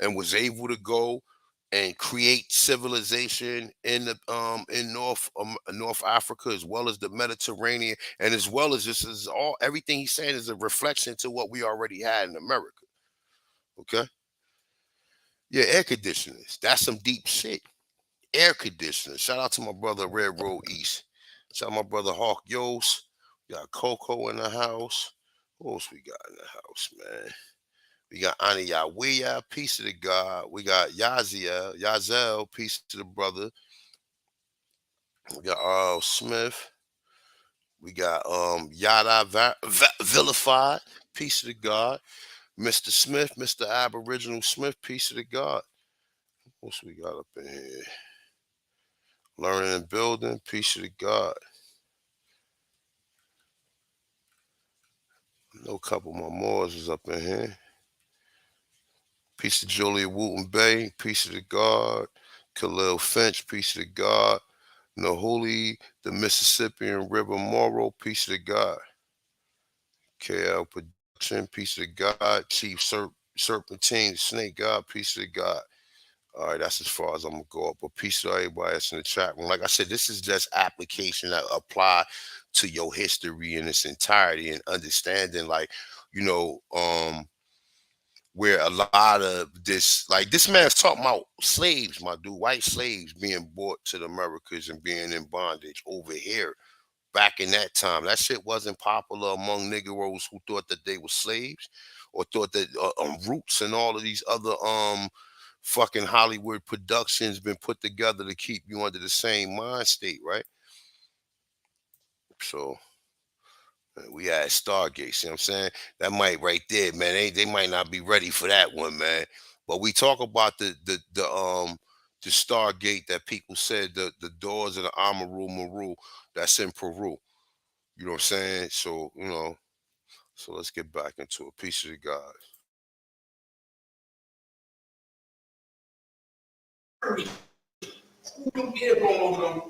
Speaker 1: and was able to go and create civilization in North Africa as well as the Mediterranean, and as well as this is all everything he's saying is a reflection to what we already had in America. Okay. Yeah, air conditioners. That's some deep shit. Air conditioners. Shout out to my brother Red Road East. Shout out my brother Hawk Yos. We got Coco in the house. Who else we got in the house, man? We got Ani Yahweh, peace to the God. We got Yazel, peace to the brother. We got R.L. Smith. We got Yada Vilified, peace to the God. Mr. Smith, Mr. Aboriginal Smith, peace to the God. What else we got up in here? Learning and building, peace to the God. I know a couple more Moors is up in here. Peace to Julia Wooten Bay, peace to the God. Khalil Finch, peace to the God. Nahuli, the Mississippian River Morrow, peace to the God. KL Production, peace to the God. Chief Serpentine, the Snake God, peace to the God. All right, that's as far as I'm gonna go up. But peace to everybody that's in the chat room. Like I said, this is just application that apply to your history in its entirety and understanding, like, you know, where a lot of this, like this man's talking about slaves, my dude, white slaves being brought to the Americas and being in bondage over here back in that time. That shit wasn't popular among Negroes who thought that they were slaves or thought that Roots and all of these other fucking Hollywood productions been put together to keep you under the same mind state, right? So we had Stargate. See what I'm saying? That might right there, man. They might not be ready for that one, man. But we talk about the Stargate that people said the doors of the Amaru Maru that's in Peru. You know what I'm saying? So, so let's get back into a piece of the God.
Speaker 2: Who them airborne over them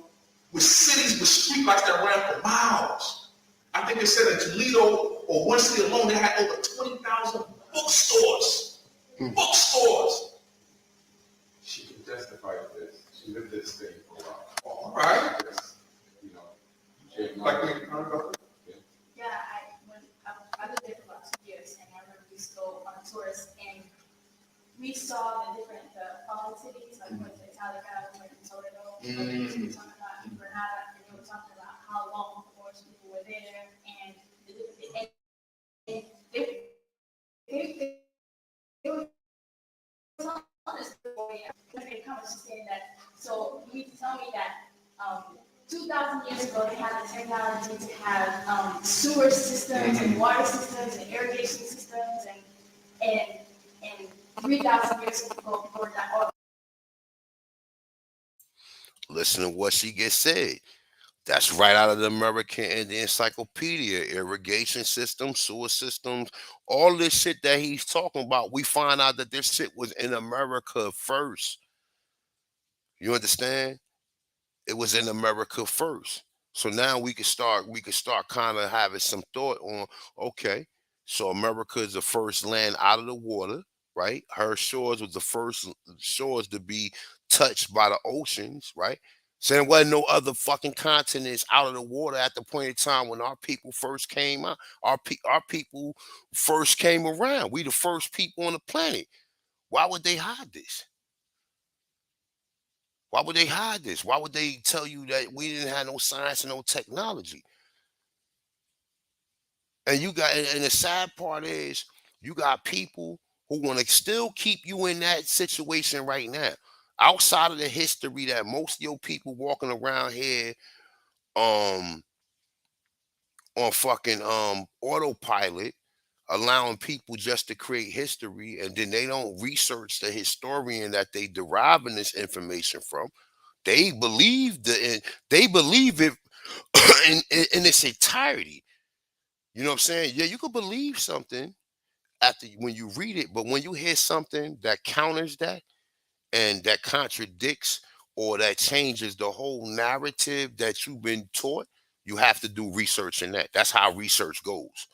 Speaker 2: with cities with streetlights that ran for miles. I think they said in Toledo or one city alone, they had over 20,000 bookstores. Bookstores.
Speaker 6: She can testify to this. She lived in the state for a while.
Speaker 2: All right.
Speaker 6: Because, you know, she had
Speaker 2: Like
Speaker 6: knowledge.
Speaker 2: we kind of
Speaker 7: Yeah, I lived there for about 2 years, and I remember we used to go on tours, and we saw the different fallen cities, like we went to Italica, we went to Toledo, we were talking about Granada, and they were talking about how long before people were there, and they were telling us story, and they come and saying that. So you need to tell me that 2,000 years ago, they had the technology to have sewer systems and water systems and irrigation systems, and 3,000 years ago, before that, all
Speaker 1: Listen to what she gets said. That's right out of the American Indian Encyclopedia. Irrigation systems, sewer systems, all this shit that he's talking about. We find out that this shit was in America first. You understand? It was in America first. So now we could start kind of having some thought on, okay, so America is the first land out of the water, right? Her shores was the first shores to be touched by the oceans, right? So there wasn't no other fucking continents out of the water at the point in time when our people first came out. Our people first came around. We the first people on the planet. Why would they hide this? Why would they hide this? Why would they tell you that we didn't have no science and no technology? And and the sad part is you got people who want to still keep you in that situation right now. Outside of the history that most of your people walking around here um on fucking autopilot, allowing people just to create history, and then they don't research the historian that they deriving this information from. They believe they believe it in its entirety. You know what I'm saying? Yeah, you could believe something after when you read it, but when you hear something that counters that and that contradicts or that changes the whole narrative that you've been taught, you have to do research in that. That's how research goes.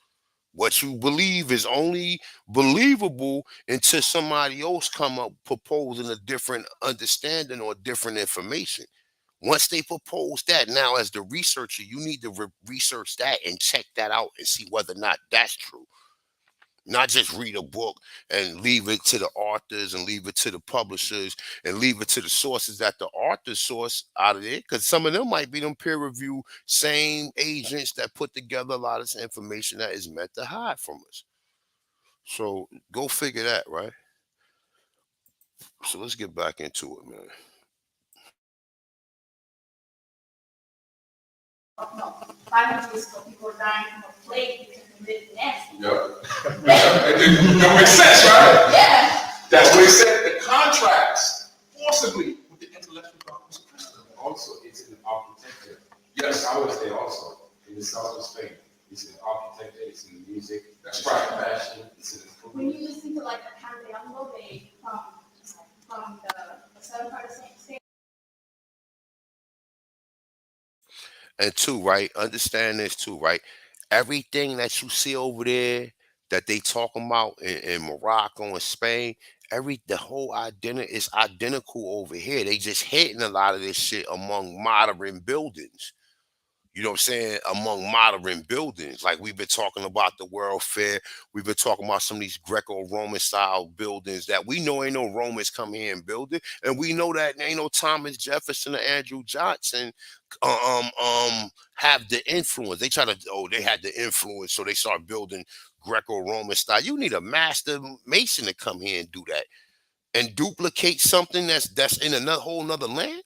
Speaker 1: What you believe is only believable until somebody else come up proposing a different understanding or different information. Once they propose that, now as the researcher, you need to research that and check that out and see whether or not that's true. Not just read a book and leave it to the authors and leave it to the publishers and leave it to the sources that the authors source out of it. Because some of them might be them peer review same agents that put together a lot of this information that is meant to hide from us. So go figure that, right? So let's get back into it, man.
Speaker 7: No, 500 years ago, people were dying from a plague because they lived nasty.
Speaker 2: Yep. That makes sense, right?
Speaker 7: Yeah.
Speaker 2: That's what he said. The contracts forcibly with the intellectual darkness of Christendom.
Speaker 6: Also, it's in architecture.
Speaker 2: Yes,
Speaker 6: I would say also in the south of Spain. It's in architecture, it's in music,
Speaker 2: That's
Speaker 6: it's
Speaker 2: right.
Speaker 6: in fashion, it's in
Speaker 7: When
Speaker 6: food.
Speaker 7: you listen to like the Candelabro, they from the southern part of Spain.
Speaker 1: And two, right? Understand this too, right? Everything that you see over there that they talking about in Morocco and Spain, the whole identity is identical over here. They just hitting a lot of this shit among modern buildings. You know what I'm saying? Among modern buildings. Like we've been talking about the World Fair. We've been talking about some of these Greco-Roman style buildings that we know ain't no Romans come here and build it. And we know that ain't no Thomas Jefferson or Andrew Johnson have the influence. They try to, they had the influence, so they start building Greco-Roman style. You need a master mason to come here and do that. And duplicate something that's in another whole nother land.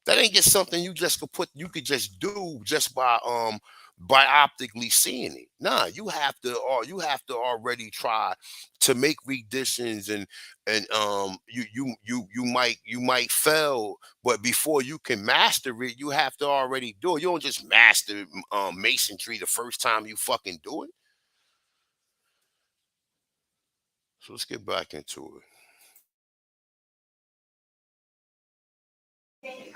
Speaker 1: That ain't just something you could just do just by optically seeing it. Nah, you have to already try to make renditions and you might fail, but before you can master it, you have to already do it. You don't just master masonry the first time you fucking do it. So let's get back into it.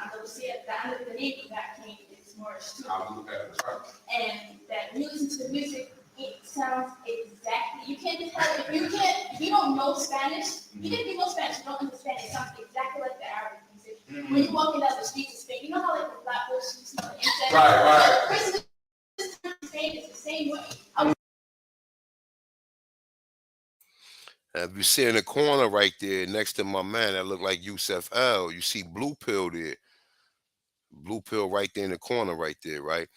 Speaker 7: Andalusia, the underneath that came is more astute.
Speaker 2: I'll look at it. Right.
Speaker 7: And that you listen to the music, it sounds exactly. You can't tell if you don't know Spanish, even if you know Spanish, you don't understand. It sounds exactly like the Arabic music. When you walk down the streets of Spain, you know how like the flatbush, you smell the incense.
Speaker 2: Right.
Speaker 7: Christmas in Spain is the same way.
Speaker 1: If you see in the corner right there next to my man that look like Yusef L, you see Blue Pill there. Blue Pill right there in the corner right there, right?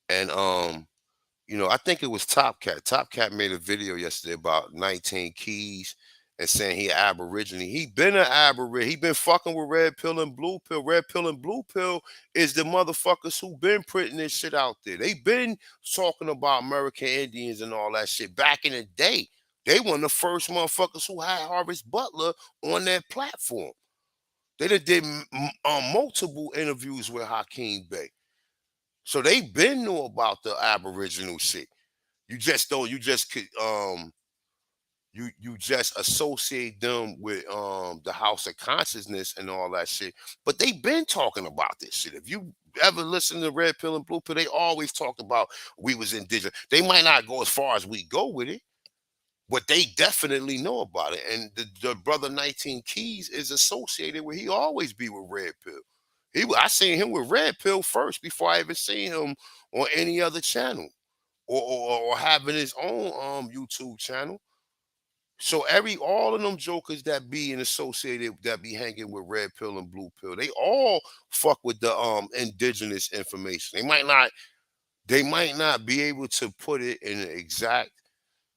Speaker 1: And I think it was Top Cat. Top Cat made a video yesterday about 19 Keys and saying he Aborigine. He been an Aborigine. He been fucking with Red Pill and Blue Pill. Red Pill and Blue Pill is the motherfuckers who been putting this shit out there. They been talking about American Indians and all that shit back in the day. They one of the first motherfuckers who had Harvest Butler on their platform. They done did multiple interviews with Hakim Bey. So they been knew about the Aboriginal shit. You just don't. You just could. You just associate them with the House of Consciousness and all that shit. But they been talking about this shit. If you ever listen to Red Pill and Blue Pill, they always talked about we was indigenous. They might not go as far as we go with it, but they definitely know about it. And the brother 19 Keys is associated with. He always be with Red Pill. I seen him with Red Pill first before I ever seen him on any other channel or having his own YouTube channel. So all of them jokers that be associated that be hanging with Red Pill and Blue Pill, they all fuck with the indigenous information. They might not be able to put it in an exact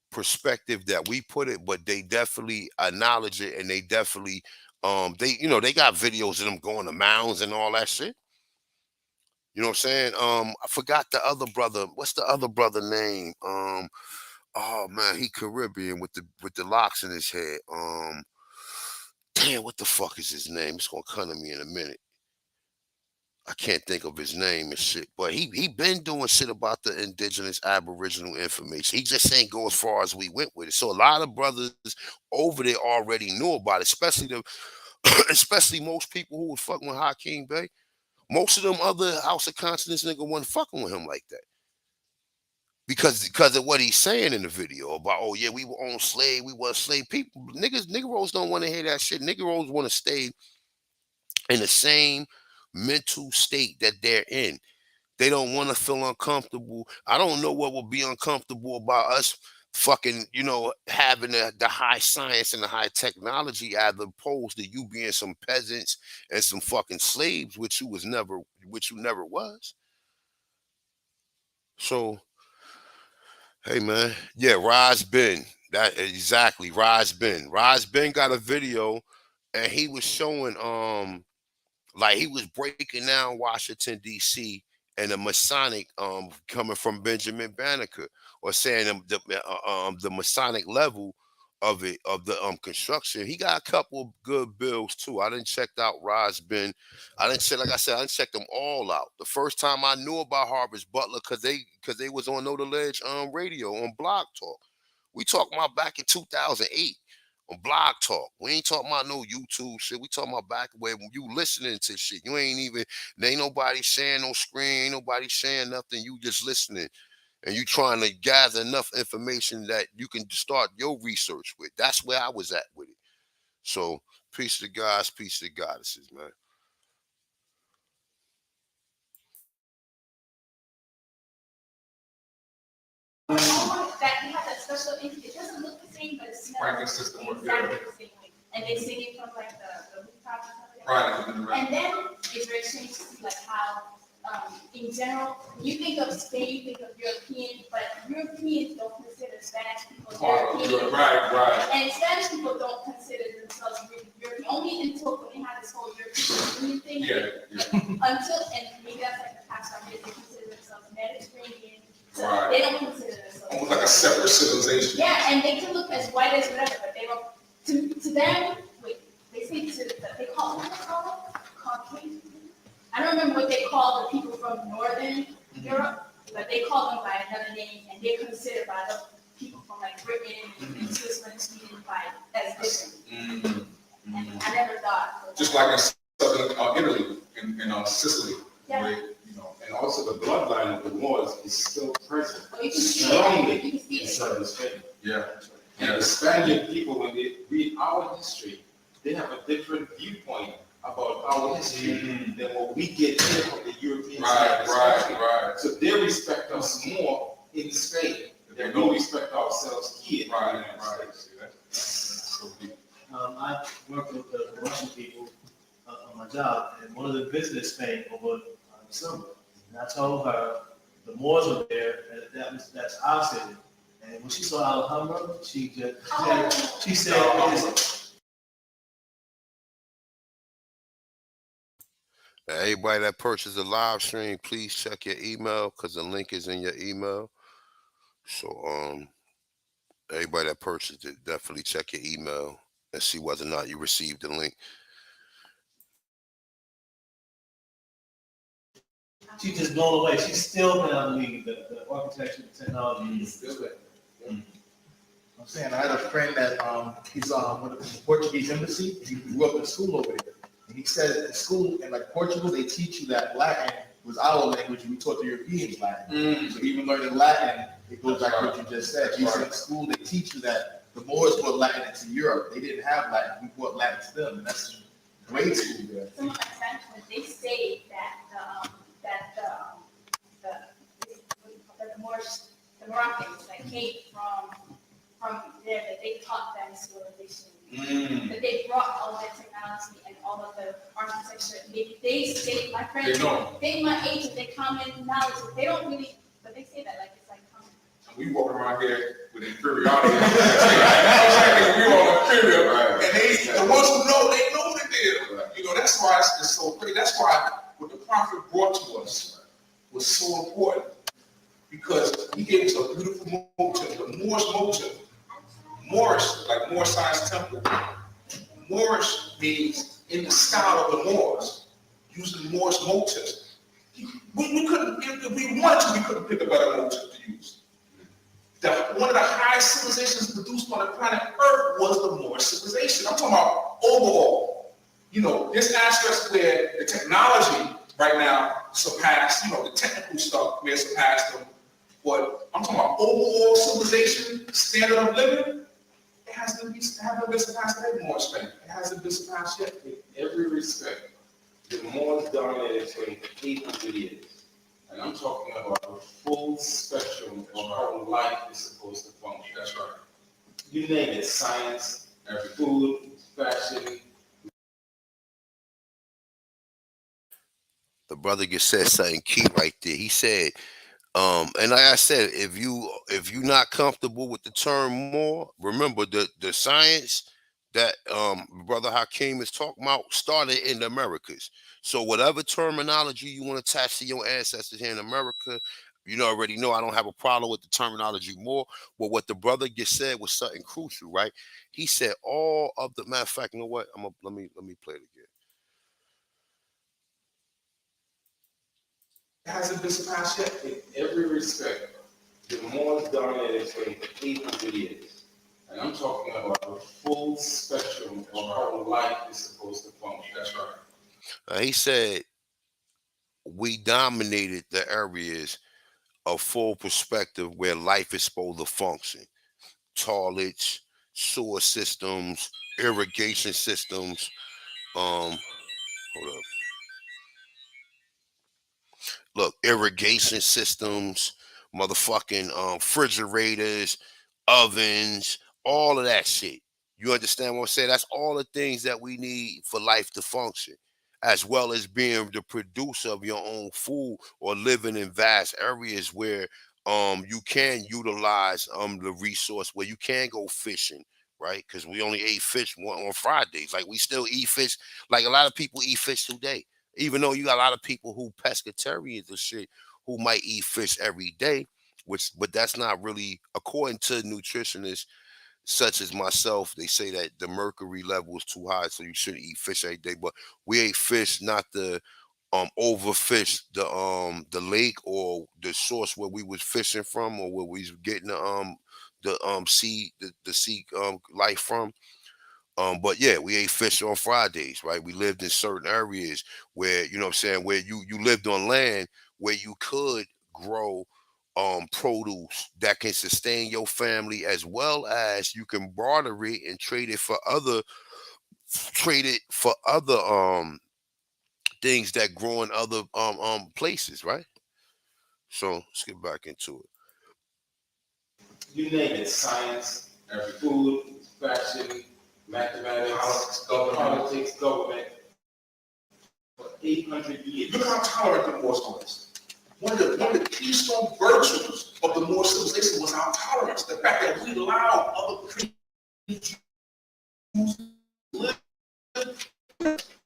Speaker 1: perspective that we put it, but they definitely acknowledge it, and they definitely they got videos of them going to mounds and all that shit. You know what I'm saying? I forgot the other brother. What's the other brother name? Oh man, he Caribbean with the locks in his head. Damn, what the fuck is his name? It's gonna come to me in a minute. I can't think of his name and shit, but he been doing shit about the indigenous Aboriginal information. He just ain't go as far as we went with it. So a lot of brothers over there already knew about it, especially Especially most people who was fucking with Hakim Bey. Most of them other House of Consonants nigga wasn't fucking with him like that. Because of what he's saying in the video about, oh yeah, we were on slave, we were slave people. Niggeros don't want to hear that shit. Niggeros want to stay in the same mental state that they're in. They don't want to feel uncomfortable. I don't know what would be uncomfortable about us fucking, having the high science and the high technology as opposed to you being some peasants and some fucking slaves, which you never was. So, hey man, yeah, Rise Ben. That exactly, Rise Ben. Rise Ben got a video and he was showing like he was breaking down Washington D.C. and the Masonic coming from Benjamin Banneker, or saying the Masonic level of it, of the construction. He got a couple of good bills too. I didn't check out Rise Ben. I didn't check, like I said, I didn't check them all out. The first time I knew about Harvest Butler because they was on Know the Ledge radio on Blog Talk. We talking about back in 2008 on Blog Talk. We ain't talking about no YouTube shit. We talking about back where you listening to shit. You there ain't nobody sharing no screen, ain't nobody sharing nothing. You just listening and you trying to gather enough information that you can start your research with. That's where I was at with it. So peace to the gods, peace to the goddesses, man.
Speaker 7: That you have that special ink. It doesn't look the same, but it smells
Speaker 2: Franklin system work,
Speaker 7: exactly the same way. And they sing it from like the rooftop or something.
Speaker 2: Right.
Speaker 7: And then it's very strange to see like how, in general, when you think of Spain, you think of European, but Europeans don't consider Spanish people European.
Speaker 2: Right.
Speaker 7: And Spanish people don't consider themselves really European, only until when they have this whole European thing.
Speaker 2: Yeah.
Speaker 7: Until, and maybe that's like the past 5 years, they consider themselves Mediterranean. So
Speaker 2: Right.
Speaker 7: they don't consider themselves.
Speaker 2: Almost like a separate civilization.
Speaker 7: Yeah, and they can look as white as whatever, but they don't. To them, wait, they say they call them Caucasian. I don't remember what they call the people from Northern Europe, but they call them by another name, and they're considered by the people from like Britain and Switzerland and Sweden by as different. And I never thought.
Speaker 2: Just like in southern Italy and Sicily.
Speaker 7: Yeah.
Speaker 2: Where,
Speaker 6: And also the bloodline of the Moors is still present
Speaker 7: Oh, you can see it.
Speaker 6: strongly
Speaker 7: You can see
Speaker 6: in
Speaker 7: it.
Speaker 6: southern Spain.
Speaker 2: Yeah.
Speaker 6: And the Spaniard people, when they read our history, they have a different viewpoint about our history than what we get here from the Europeans.
Speaker 2: Right.
Speaker 6: So they respect us more in Spain than we respect ourselves here in the United States.
Speaker 3: I worked with the Russian people on my job, and one of them visited Spain over summer. And I told her the Moors were there, and that's our city. And when she saw Alhambra, she said,
Speaker 1: Everybody that purchased the live stream, please check your email because the link is in your email. So everybody that purchased it, definitely check your email and see whether or not you received the link.
Speaker 3: she's just blown away. She still cannot believe the architecture, the technology.
Speaker 6: Still there.
Speaker 8: I'm saying I had a friend that he's with the Portuguese embassy. He grew up in school over there. And he said in school in like Portugal, they teach you that Latin was our language, and we taught the Europeans Latin. So even learning Latin, it goes back to what you just said. He said in school they teach you that the Moors brought Latin into Europe. They didn't have Latin. We brought Latin to them, and that's grade school there.
Speaker 7: Some of my Spanish ones, they say that the Moroccans that came from there, that they taught them civilization, that they brought all of the technology and all of the architecture. They say, my friends, they my age, and they common knowledge. They don't really, but they say that like it's like common.
Speaker 2: We walk around here with inferiority. We all inferior, and the ones who know, they know what it is. That's why it's so great. That's why what the prophet brought to us was so important, because he gave us a beautiful motive, the Moorish motive. Moorish, like Moor Science Temple. Moorish means in the style of the Moors, using Moorish motifs. We couldn't, if we wanted to, we couldn't pick a better motive to use. One of the highest civilizations produced on the planet Earth was the Moorish civilization. I'm talking about overall. There's aspects where the technology right now surpassed, the technical stuff may surpass them. But I'm talking about overall civilization, standard of living, it hasn't been surpassed anymore, Spain. It hasn't been surpassed yet.
Speaker 6: In every respect, the Moors dominated for 800 years. And I'm talking about the full spectrum of how life is supposed to function.
Speaker 2: That's right.
Speaker 6: You name it, science, food, fashion.
Speaker 1: The brother just said something key right there. He said, and like I said, if you not comfortable with the term more, remember the science that brother Hakim is talking about started in the Americas. So whatever terminology you want to attach to your ancestors here in America, already know I don't have a problem with the terminology more. But what the brother just said was something crucial, right? He said all of the matter of fact, you know what? Let me play it again.
Speaker 2: It hasn't been surpassed yet.
Speaker 6: In every respect, the Moors dominated for 800 years. And I'm talking about the full spectrum of how life is supposed to function.
Speaker 2: That's right.
Speaker 1: He said we dominated the areas of full perspective where life is supposed to function. Toilets, sewer systems, irrigation systems, hold up. Look, irrigation systems, motherfucking refrigerators, ovens, all of that shit. You understand what I'm saying? That's all the things that we need for life to function, as well as being the producer of your own food or living in vast areas where you can utilize the resource where you can go fishing, right? Because we only ate fish on Fridays. Like we still eat fish. Like a lot of people eat fish today, even though you got a lot of people who pescatarians and shit who might eat fish every day, but that's not really according to nutritionists such as myself. They say that the mercury level is too high, so you shouldn't eat fish every day. But we ate fish not to overfish the lake or the source where we was fishing from or where we was getting the sea life from. But yeah, we ate fish on Fridays, right? We lived in certain areas where, you know what I'm saying, where you lived on land where you could grow produce that can sustain your family, as well as you can barter it and trade it for other things that grow in other places, right? So let's get back into it.
Speaker 6: You name it, science, food, fashion, mathematics, government, for 800 years.
Speaker 2: Look how tolerant the Moors was. One of the keystone virtues of the Moor civilization was our tolerance. The fact that we allowed other creatures to live,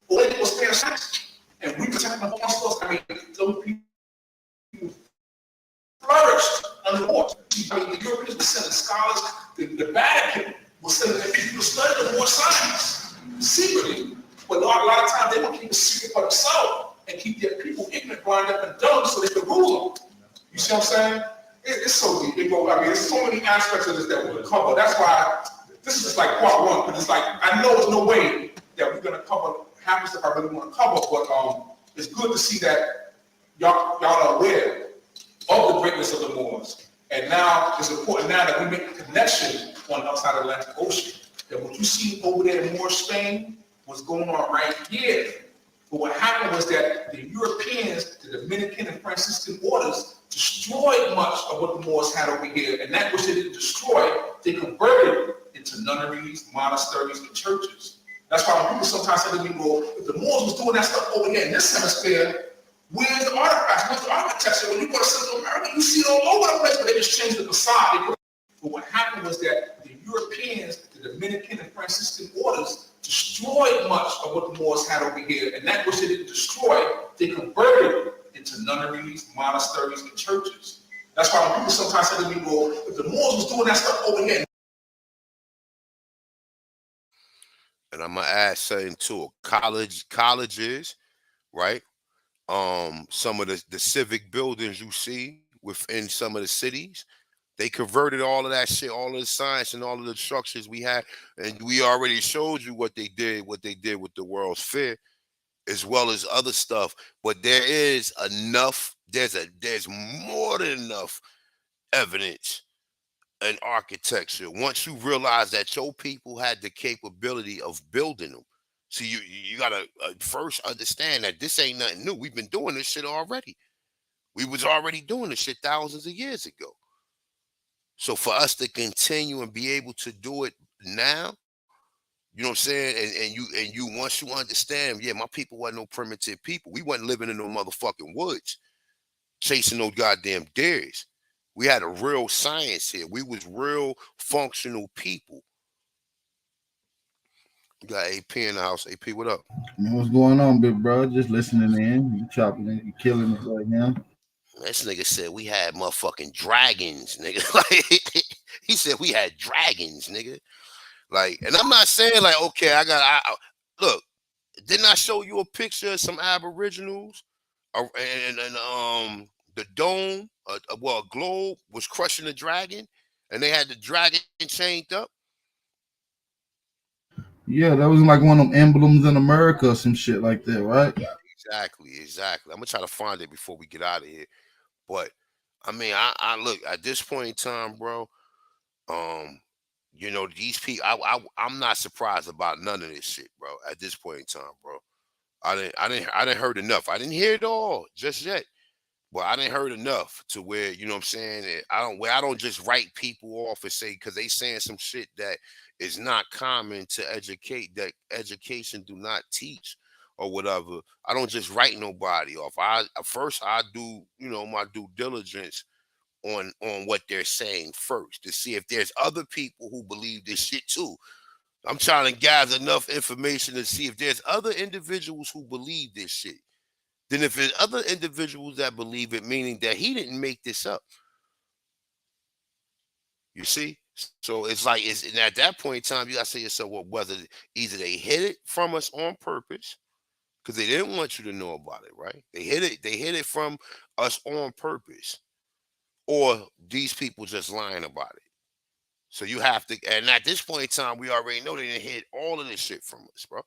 Speaker 2: or they was paying tax, and we protected them from us. I mean, those people flourished under the Moors. I mean, the Europeans were sending scholars. The Vatican was sending people to study the Moor science secretly. But a lot of times they would keep it secret for themselves and keep their people ignorant, blind up, and dumb so they could rule them. You see what I'm saying? It's so deep. There's so many aspects of this that we could cover. That's why this is just like part one, because it's like, I know there's no way that we're going to cover half the stuff I really want to cover, but it's good to see that y'all are aware of the greatness of the Moors. And now it's important now that we make a connection on the outside of the Atlantic Ocean. That what you see over there in Moor Spain was going on right here. But what happened was that the Europeans, the Dominican and Franciscan orders, destroyed much of what the Moors had over here. And that which they didn't destroy, they converted into nunneries, monasteries, and churches. That's why when people sometimes say to me, well, if the Moors was doing that stuff over here in this hemisphere, where's the artifacts? Where's the architecture? When you go to Central America, you see it all over the place, but they just changed the facade. But what happened was that the Europeans, the Dominican and Franciscan orders, destroyed much of what the Moors had over here. And that which they didn't destroy, they converted into nunneries, monasteries, and churches. That's why when people sometimes say to me, well, if the Moors was doing that stuff over here.
Speaker 1: And I'm gonna add something to it. Colleges, right? Some of the civic buildings you see within some of the cities, They converted all of that shit, all of the science and all of the structures we had, and we already showed you what they did with the World's Fair, as well as other stuff. But there is enough. There's more than enough evidence in architecture once you realize that your people had the capability of building them. So you gotta first understand that this ain't nothing new. We've been doing this shit already. We was already doing this shit thousands of years ago. So for us to continue and be able to do it now, you know what I'm saying? And you once you understand, yeah, my people wasn't no primitive people. We wasn't living in no motherfucking woods, chasing those goddamn deers. We had a real science here. We was real functional people. You got AP in the house. AP, what up?
Speaker 9: Man, what's going on, big bro? Just listening in. You chopping it, you killing it right now.
Speaker 1: This nigga said we had motherfucking dragons, nigga. Like he said we had dragons, nigga. Like, and I'm not saying like, okay, look. Didn't I show you a picture of some aboriginals? And the dome, a globe was crushing the dragon, and they had the dragon chained up.
Speaker 9: Yeah, that was like one of them emblems in America or some shit like that, right?
Speaker 1: Exactly. I'm gonna try to find it before we get out of here. But I mean, I look at this point in time, bro. Um, these people. I'm not surprised about none of this shit, bro. At this point in time, bro. I didn't heard enough. I didn't hear it all just yet. But I didn't heard enough to where, you know what I'm saying, I don't just write people off and say because they saying some shit that is not common to educate, that education do not teach or whatever. I don't just write nobody off. I do, my due diligence on what they're saying first to see if there's other people who believe this shit too. I'm trying to gather enough information to see if there's other individuals who believe this shit. Then if there's other individuals that believe it, meaning that he didn't make this up. You see? So it's like and at that point in time, you gotta say to yourself, well, whether either they hid it from us on purpose, because they didn't want you to know about it, right? They hid it from us on purpose, or these people just lying about it. So you have to, and at this point in time, we already know they didn't hid all of this shit from us, bro.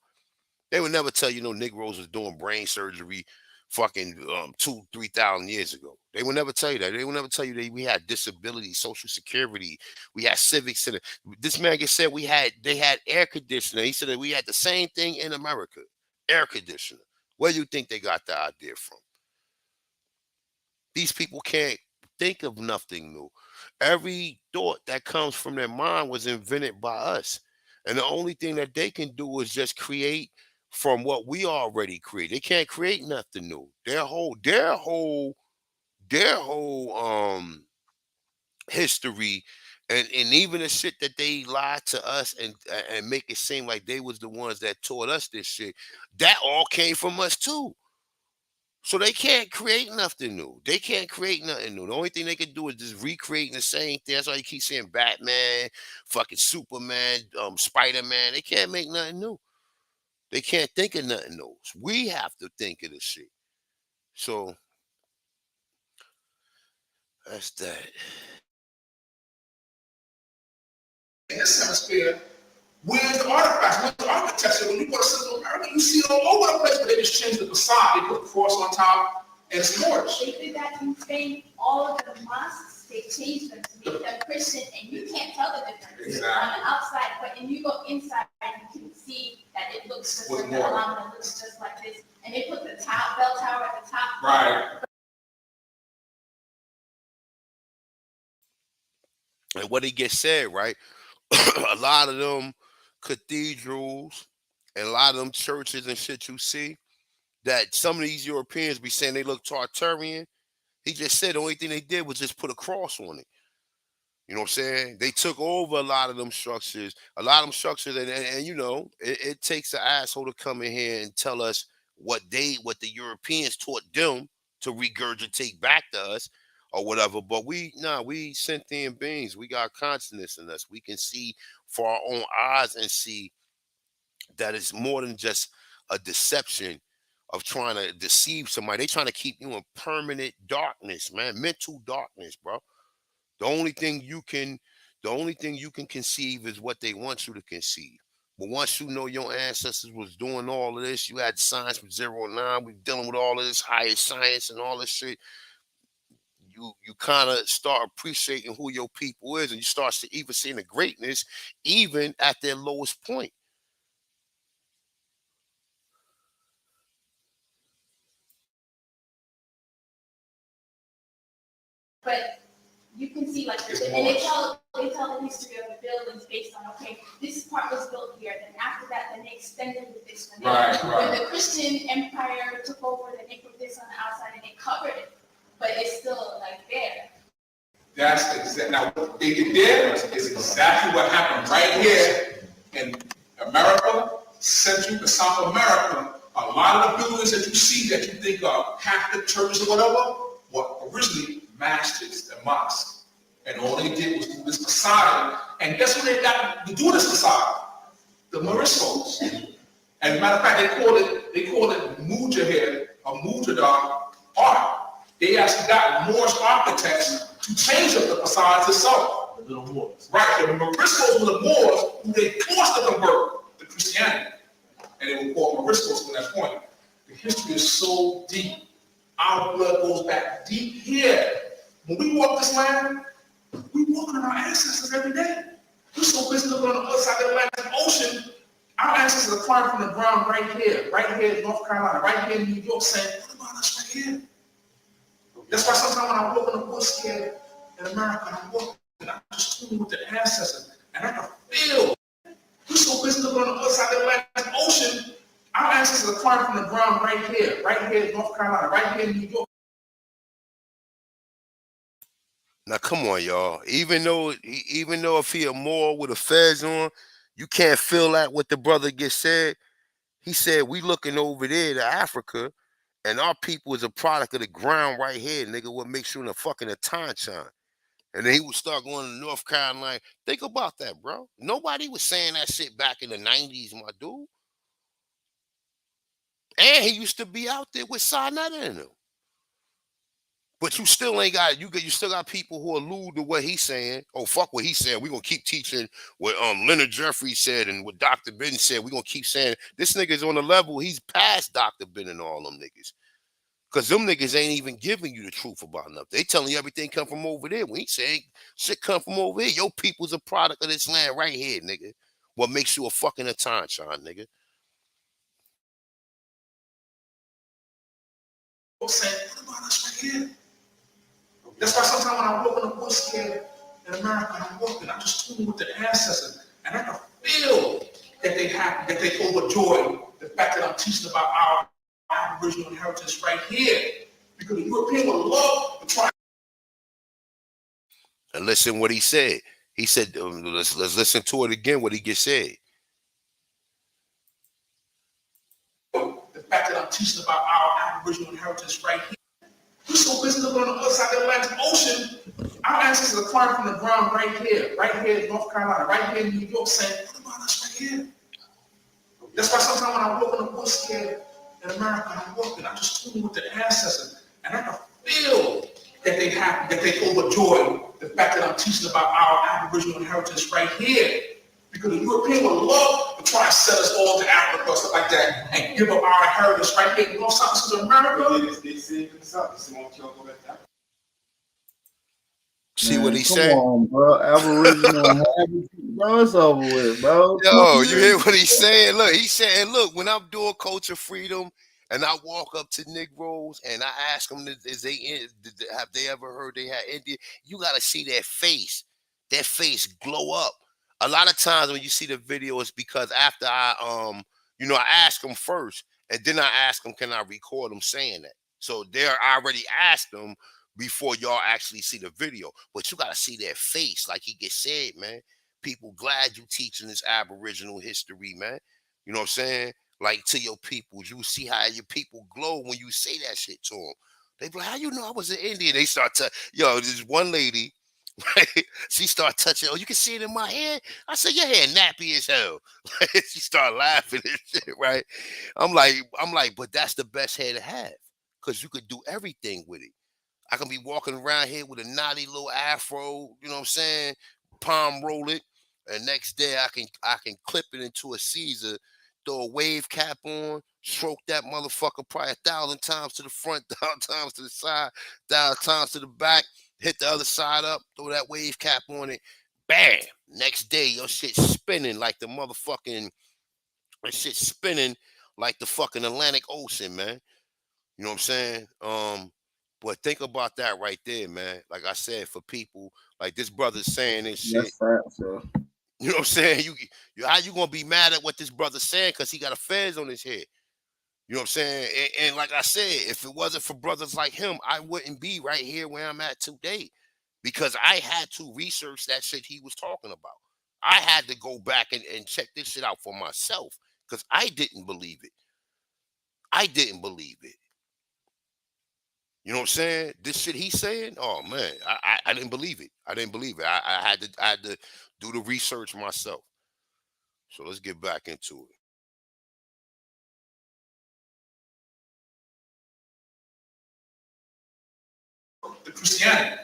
Speaker 1: They would never tell you no Negroes was doing brain surgery fucking 2,000-3,000 years ago. They would never tell you that. They would never tell you that we had disability, social security, we had civic center. This man just said they had air conditioner. He said that we had the same thing in America, air conditioner. Where do you think they got the idea from? These people can't think of nothing new. Every thought that comes from their mind was invented by us. And the only thing that they can do is just create from what we already create. They can't create nothing new. Their whole history and even the shit that they lied to us and make it seem like they was the ones that taught us this shit, that all came from us too. So they can't create nothing new. They can't create nothing new. The only thing they can do is just recreating the same thing. That's why you keep saying Batman, fucking Superman, Spider-Man. They can't make nothing new. They can't think of nothing new. We have to think of the shit. So that's that.
Speaker 2: In this hemisphere, where's the artifacts? Where's the architecture? When you go to Central America, you see it all over the place, but they just change the facade. They put a cross on top, and it's Moorish.
Speaker 7: They did that in Spain. All of the mosques, they changed them to make them Christian, and you can't tell the difference on the outside. But when you go inside, you can see that it looks just like the Alhambra, it looks just like this. And they put the bell tower at the top.
Speaker 2: Right.
Speaker 1: And what it gets said, right? A lot of them cathedrals and a lot of them churches and shit you see that some of these Europeans be saying they look Tartarian. He just said the only thing they did was just put a cross on it. You know what I'm saying? They took over a lot of them structures, and it takes an asshole to come in here and tell us what the Europeans taught them to regurgitate back to us or whatever. But we sentient beings. We got consciousness in us. We can see for our own eyes and see that it's more than just a deception of trying to deceive somebody. They trying to keep you in permanent darkness, man, mental darkness, bro. The only thing you can, the only thing you can conceive is what they want you to conceive. But once you know your ancestors was doing all of this, you had science from 0 to 9, we dealing with all of this higher science and all this shit. You kind of start appreciating who your people is, and you start to even seeing the greatness, even at their lowest point.
Speaker 7: But you can see like,
Speaker 2: It's
Speaker 7: and they
Speaker 2: Mars.
Speaker 7: tell the history of the buildings based on, okay, this part was built here, then after that, then they extended with this one.
Speaker 2: Right,
Speaker 7: When
Speaker 2: right.
Speaker 7: the Christian empire took over, then they put this on the outside and they covered it, but it's still like there.
Speaker 2: That's exactly, now, what they did there is exactly what happened right here in America, Central to South America. A lot of the buildings that you see that you think are Catholic churches or whatever, were originally masjids and mosques. And all they did was do this facade. And guess what they got to do this facade? The Moriscos. As a matter of fact, they call it Mujahid or Mujadar art. They actually got Moorish architects to change up the facades itself.
Speaker 3: The little Moors.
Speaker 2: Right, the Moriscos were the Moors who they forced to convert to Christianity. And they were called Moriscos from that point. The history is so deep. Our blood goes back deep here. When we walk this land, we walking on our ancestors every day. We're so busy looking on the other side of the Atlantic Ocean. Our ancestors are climbing from the ground right here in North Carolina, right here in New York, saying, what about us right here? That's why sometimes when I walk in the woods here in America, and I walk and I'm just tuning with the ancestors, and I can feel. We're so busy looking on the other side of the Atlantic Ocean. Our ancestors are climbing from the ground right here in North Carolina, right here in New York.
Speaker 1: Now come on, y'all. Even though if he a Moor with a fez on, you can't feel that what the brother just said. He said we looking over there to Africa, and our people is a product of the ground right here, nigga. What makes you in a fucking a time shine? And then he would start going to North Carolina. Think about that, bro. Nobody was saying that shit back in the 90s, my dude. And he used to be out there with Sinetta in him. But you still ain't got you still got people who allude to what he's saying. Oh, fuck what he's saying. We're gonna keep teaching what Leonard Jeffrey said and what Dr. Ben said. We're gonna keep saying this nigga's on the level, he's past Dr. Ben and all them niggas. Cause them niggas ain't even giving you the truth about nothing. They telling you everything come from over there. When he saying shit come from over here, your people's a product of this land right here, nigga. What makes you a fucking a time shine, nigga?
Speaker 2: Saying, what about us right here? That's why sometimes when I walk in the woods here in America, and I'm walking, I'm just tuning with the ancestors, and I can feel that they happy, that they overjoyed the fact that I'm teaching about our Aboriginal inheritance right here. Because the European would love to try.
Speaker 1: And listen what he said. He said, let's listen to it again, what he just said.
Speaker 2: The fact that I'm teaching about our Aboriginal inheritance right here. We're so busy looking on the other side of the Atlantic Ocean. Our ancestors are climbing from the ground right here in North Carolina, right here in New York, saying, what about us right here? That's why sometimes when I walk in the woods here in America, and I'm walking, I'm just tuning with the ancestors, and I can feel that they happy, that they overjoyed the fact that I'm teaching about our Aboriginal inheritance right here. Because the European would love to try and set us all to Africa or stuff like that and give up our inheritance right here in North South America.
Speaker 1: See
Speaker 9: Man,
Speaker 1: what he
Speaker 9: come
Speaker 1: said?
Speaker 9: on, bro. Aboriginal habits, bro. It's over with, bro.
Speaker 1: Yo, you hear what he's saying? Look, he's saying, look, when I'm doing culture freedom and I walk up to Negroes and I ask them, have they ever heard they had Indian? You got to see their face. Their face glow up. A lot of times when you see the video, it's because after I ask them first and then I ask them, can I record them saying that? So they're already asked them before y'all actually see the video. But you got to see their face, like he just said, man. People glad you teaching this Aboriginal history, man. You know what I'm saying? Like to your people, you see how your people glow when you say that shit to them. They be like, how you know I was an Indian? They start to, this one lady, right? She start touching, oh, you can see it in my hair? I said, your hair nappy as hell. She start laughing and shit, right? I'm like, but that's the best hair to have. Because you could do everything with it. I can be walking around here with a naughty little afro, you know what I'm saying? Palm roll it, and next day I can clip it into a Caesar, throw a wave cap on, stroke that motherfucker probably 1,000 times to the front, 1,000 times to the side, 1,000 times to the back, hit the other side up, throw that wave cap on it, bam. Next day your shit spinning like the motherfucking that shit spinning like the fucking Atlantic Ocean, man. You know what I'm saying? But think about that right there, man. Like I said, for people like this brother's saying this shit.
Speaker 9: That's facts, bro.
Speaker 1: You know what I'm saying? You how you gonna be mad at what this brother's saying because he got a fez on his head? You know what I'm saying? And like I said, if it wasn't for brothers like him, I wouldn't be right here where I'm at today because I had to research that shit he was talking about. I had to go back and check this shit out for myself because I didn't believe it. I didn't believe it. You know what I'm saying? This shit he's saying, oh man, I didn't believe it. I didn't believe it. I had to do the research myself. So let's get back into it.
Speaker 2: The Christianity,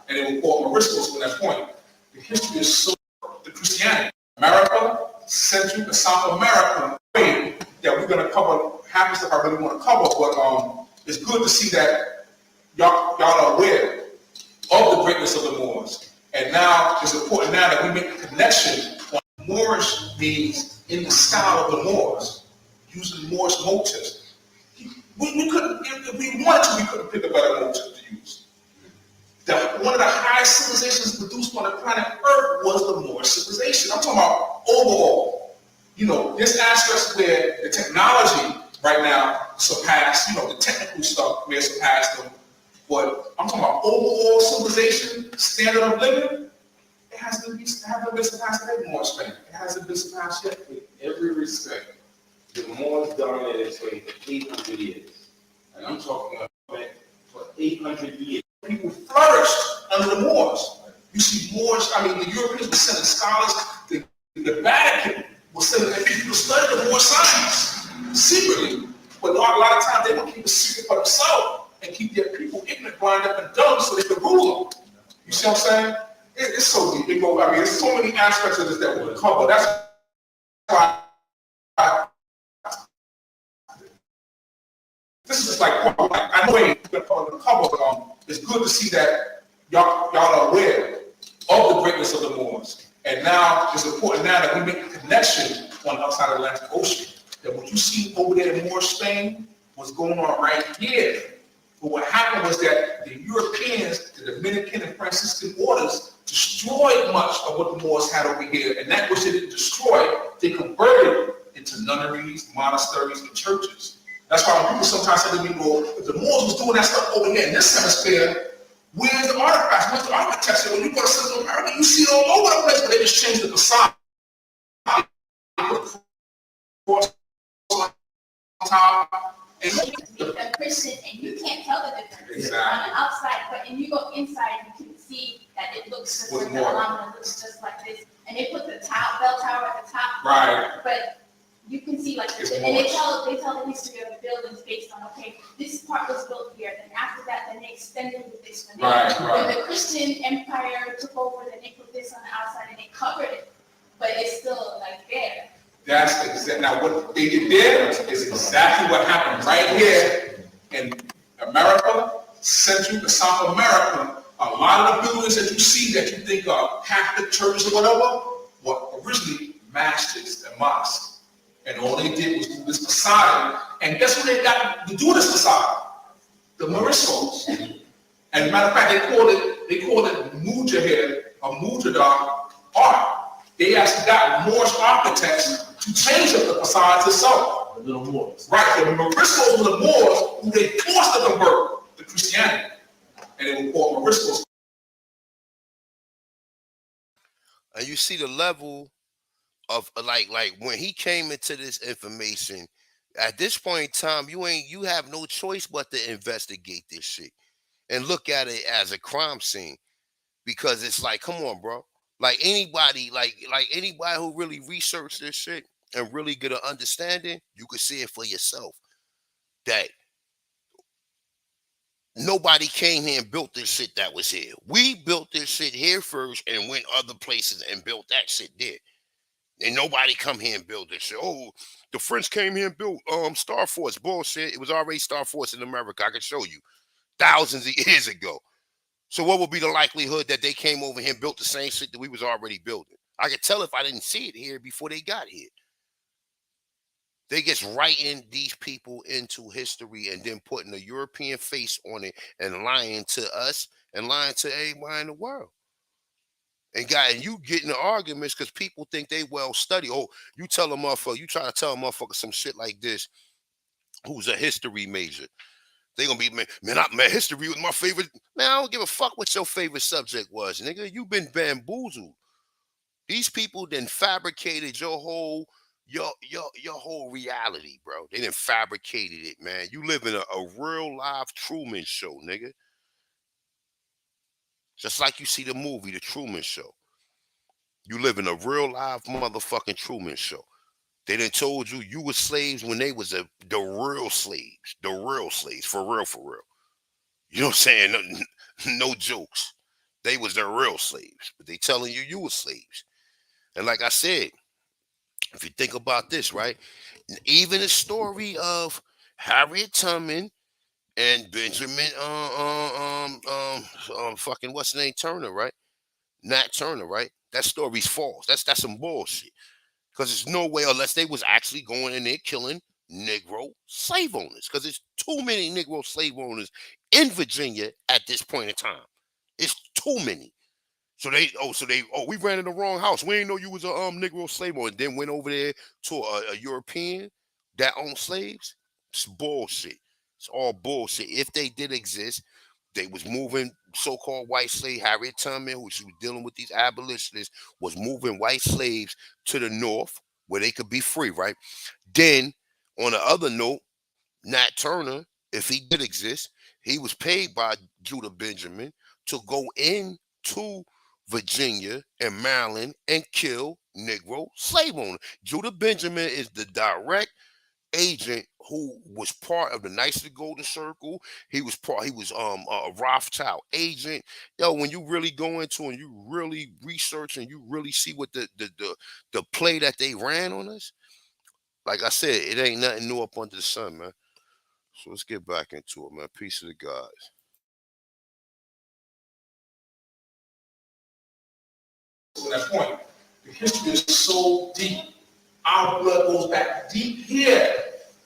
Speaker 2: and it will call Moriscos from that point. The history is so the Christianity. America, Central and South America, that we're gonna cover half the stuff I really want to cover, but it's good to see that y'all are aware of the greatness of the Moors. And now it's important now that we make the connection on Moorish means in the style of the Moors, using Moorish motifs. We couldn't, if we wanted to, we couldn't pick a better motif to use. One of the highest civilizations produced on the planet Earth was the Moorish civilization. I'm talking about overall. You know, there's aspects where the technology right now surpassed, the technical stuff may surpass them. But I'm talking about overall civilization, standard of living, it hasn't been surpassed in Moorish Spain. It hasn't been surpassed yet.
Speaker 6: In every respect, the Moors dominated Spain for 800 years. And I'm talking about for 800 years.
Speaker 2: People flourished under the Moors. You see Moors, the Europeans were sending scholars, the Vatican was sending their people to study the Moor science secretly. But a lot of times they would keep a secret for themselves and keep their people ignorant, blind up, and dumb so they could rule them. You see what I'm saying? It's so deep. There's so many aspects of this that we'll cover. That's why this is just like I know we're going to cover, but it's good to see that y'all are aware of the greatness of the Moors. And now it's important now that we make a connection on the outside of the Atlantic Ocean. That what you see over there in Moorish Spain was going on right here. But what happened was that the Europeans, the Dominican and Franciscan orders, destroyed much of what the Moors had over here. And that which they didn't destroy, they converted into nunneries, monasteries, and churches. That's why when people sometimes say to me, well, if the Moors was doing that stuff over here in this hemisphere, where's the artifacts? Where's the architecture? When you go to Central America, you see it all over the place, but they just changed the facade.
Speaker 7: The Christian, and you can't tell the difference
Speaker 2: Exactly.
Speaker 7: on the outside, but when you go inside, you can see that it looks just like the Alhambra, looks just like this. And they put the bell tower at the top.
Speaker 2: Right.
Speaker 7: But you can see and they tell the history of the buildings based on, okay, this part was built here, then after that, then they extended with this one. When the Christian Empire took over, then they put this on the outside and they covered it, but it's still like there.
Speaker 2: That's exactly, now what they did there is exactly what happened right here in America, Central and South America. A lot of the buildings that you see that you think are Catholic churches or whatever, were originally masjids and mosques. And all they did was do this facade. And guess what they got to do this facade? The Moriscos. And matter of fact, they called it Mujahid or Mujadar art. They actually got Moorish architects to change up the facades itself.
Speaker 3: The little Moors.
Speaker 2: Right, the Moriscos were the Moors who they forced to convert to Christianity. And they were called Moriscos.
Speaker 1: And you see the level of like when he came into this information, at this point in time, you have no choice but to investigate this shit and look at it as a crime scene. Because it's like, come on, bro. Like anybody who really researched this shit and really get an understanding, you could see it for yourself. That nobody came here and built this shit that was here. We built this shit here first and went other places and built that shit there. And nobody come here and build this shit. Oh, the French came here and built Star Force. Bullshit. It was already Star Force in America. I can show you thousands of years ago. So what would be the likelihood that they came over here and built the same shit that we was already building? I could tell if I didn't see it here before they got here. They just writing these people into history and then putting a European face on it and lying to us and lying to everybody in the world. And you get into arguments because people think they well study. Oh, you tell a motherfucker, you try to tell a motherfucker some shit like this, who's a history major. They gonna be, man, history was my favorite. Man, I don't give a fuck what your favorite subject was, nigga. You been bamboozled. These people then fabricated your whole whole reality, bro. They done fabricated it, man. You live in a real live Truman Show, nigga. Just like you see the movie, The Truman Show. You live in a real live motherfucking Truman Show. They done told you you were slaves when they was the real slaves, for real, for real. You know what I'm saying? No jokes. They was the real slaves, but they telling you you were slaves. And like I said, if you think about this, right? Even the story of Harriet Tubman and Benjamin, fucking what's the name, Turner, right? Nat Turner, right? That story's false. That's some bullshit. Because there's no way, unless they was actually going in there killing Negro slave owners. Because there's too many Negro slave owners in Virginia at this point in time. It's too many. We ran in the wrong house. We didn't know you was a Negro slave owner. And then went over there to a European that owned slaves. It's bullshit. It's all bullshit. If they did exist, they was moving so-called white slave. Harriet Tubman, who she was dealing with these abolitionists, was moving white slaves to the north where they could be free, right? Then, on the other note, Nat Turner, if he did exist, he was paid by Judah Benjamin to go into Virginia and Maryland and kill Negro slave owners. Judah Benjamin is the direct agent who was part of the Knights of the Golden Circle. He was a Rothschild agent. Yo, when you really go into and you really research and you really see what the play that they ran on us, like I said, it ain't nothing new up under the sun, man. So let's get back into it, man. Peace to the gods.
Speaker 2: To that point, the history is so deep. Our blood goes back deep here.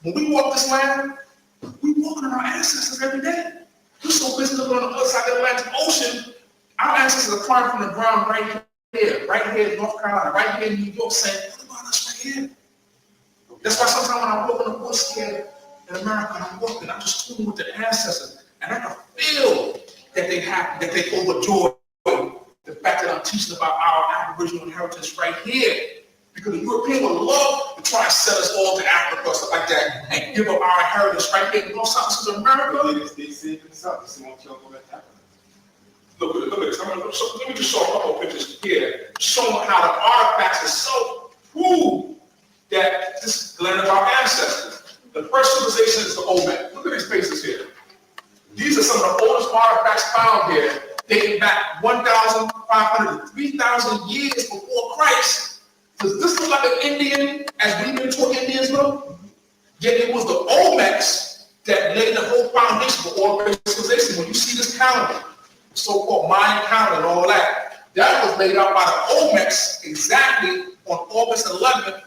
Speaker 2: When we walk this land, we walking on our ancestors every day. We're so busy living on the other side of the Atlantic Ocean. Our ancestors are climbing from the ground right here in North Carolina, right here in New York, saying, what about us right here? That's why sometimes when I walk in the bush here in America, and I'm walking, I'm just talking with the ancestors, and I can feel that they overjoyed the fact that I'm teaching about our Aboriginal inheritance right here. Because the European would love to try and sell us all to Africa or stuff like that and give up our inheritance right here in North South America.
Speaker 6: They say themselves, they want you to go back to Africa.
Speaker 2: Look at this. Let me just show a couple of pictures here, showing how the artifacts itself prove that this is the land of our ancestors. The first civilization is the Olmec. Look at these faces here. These are some of the oldest artifacts found here, dating back 1,500 to 3,000 years before Christ. Does this look like an Indian as we've been taught Indians look? Yet it was the Olmecs that laid the whole foundation for all civilization. When you see this calendar, so-called Mayan calendar and all that, that was laid out by the Olmecs exactly on August 11th,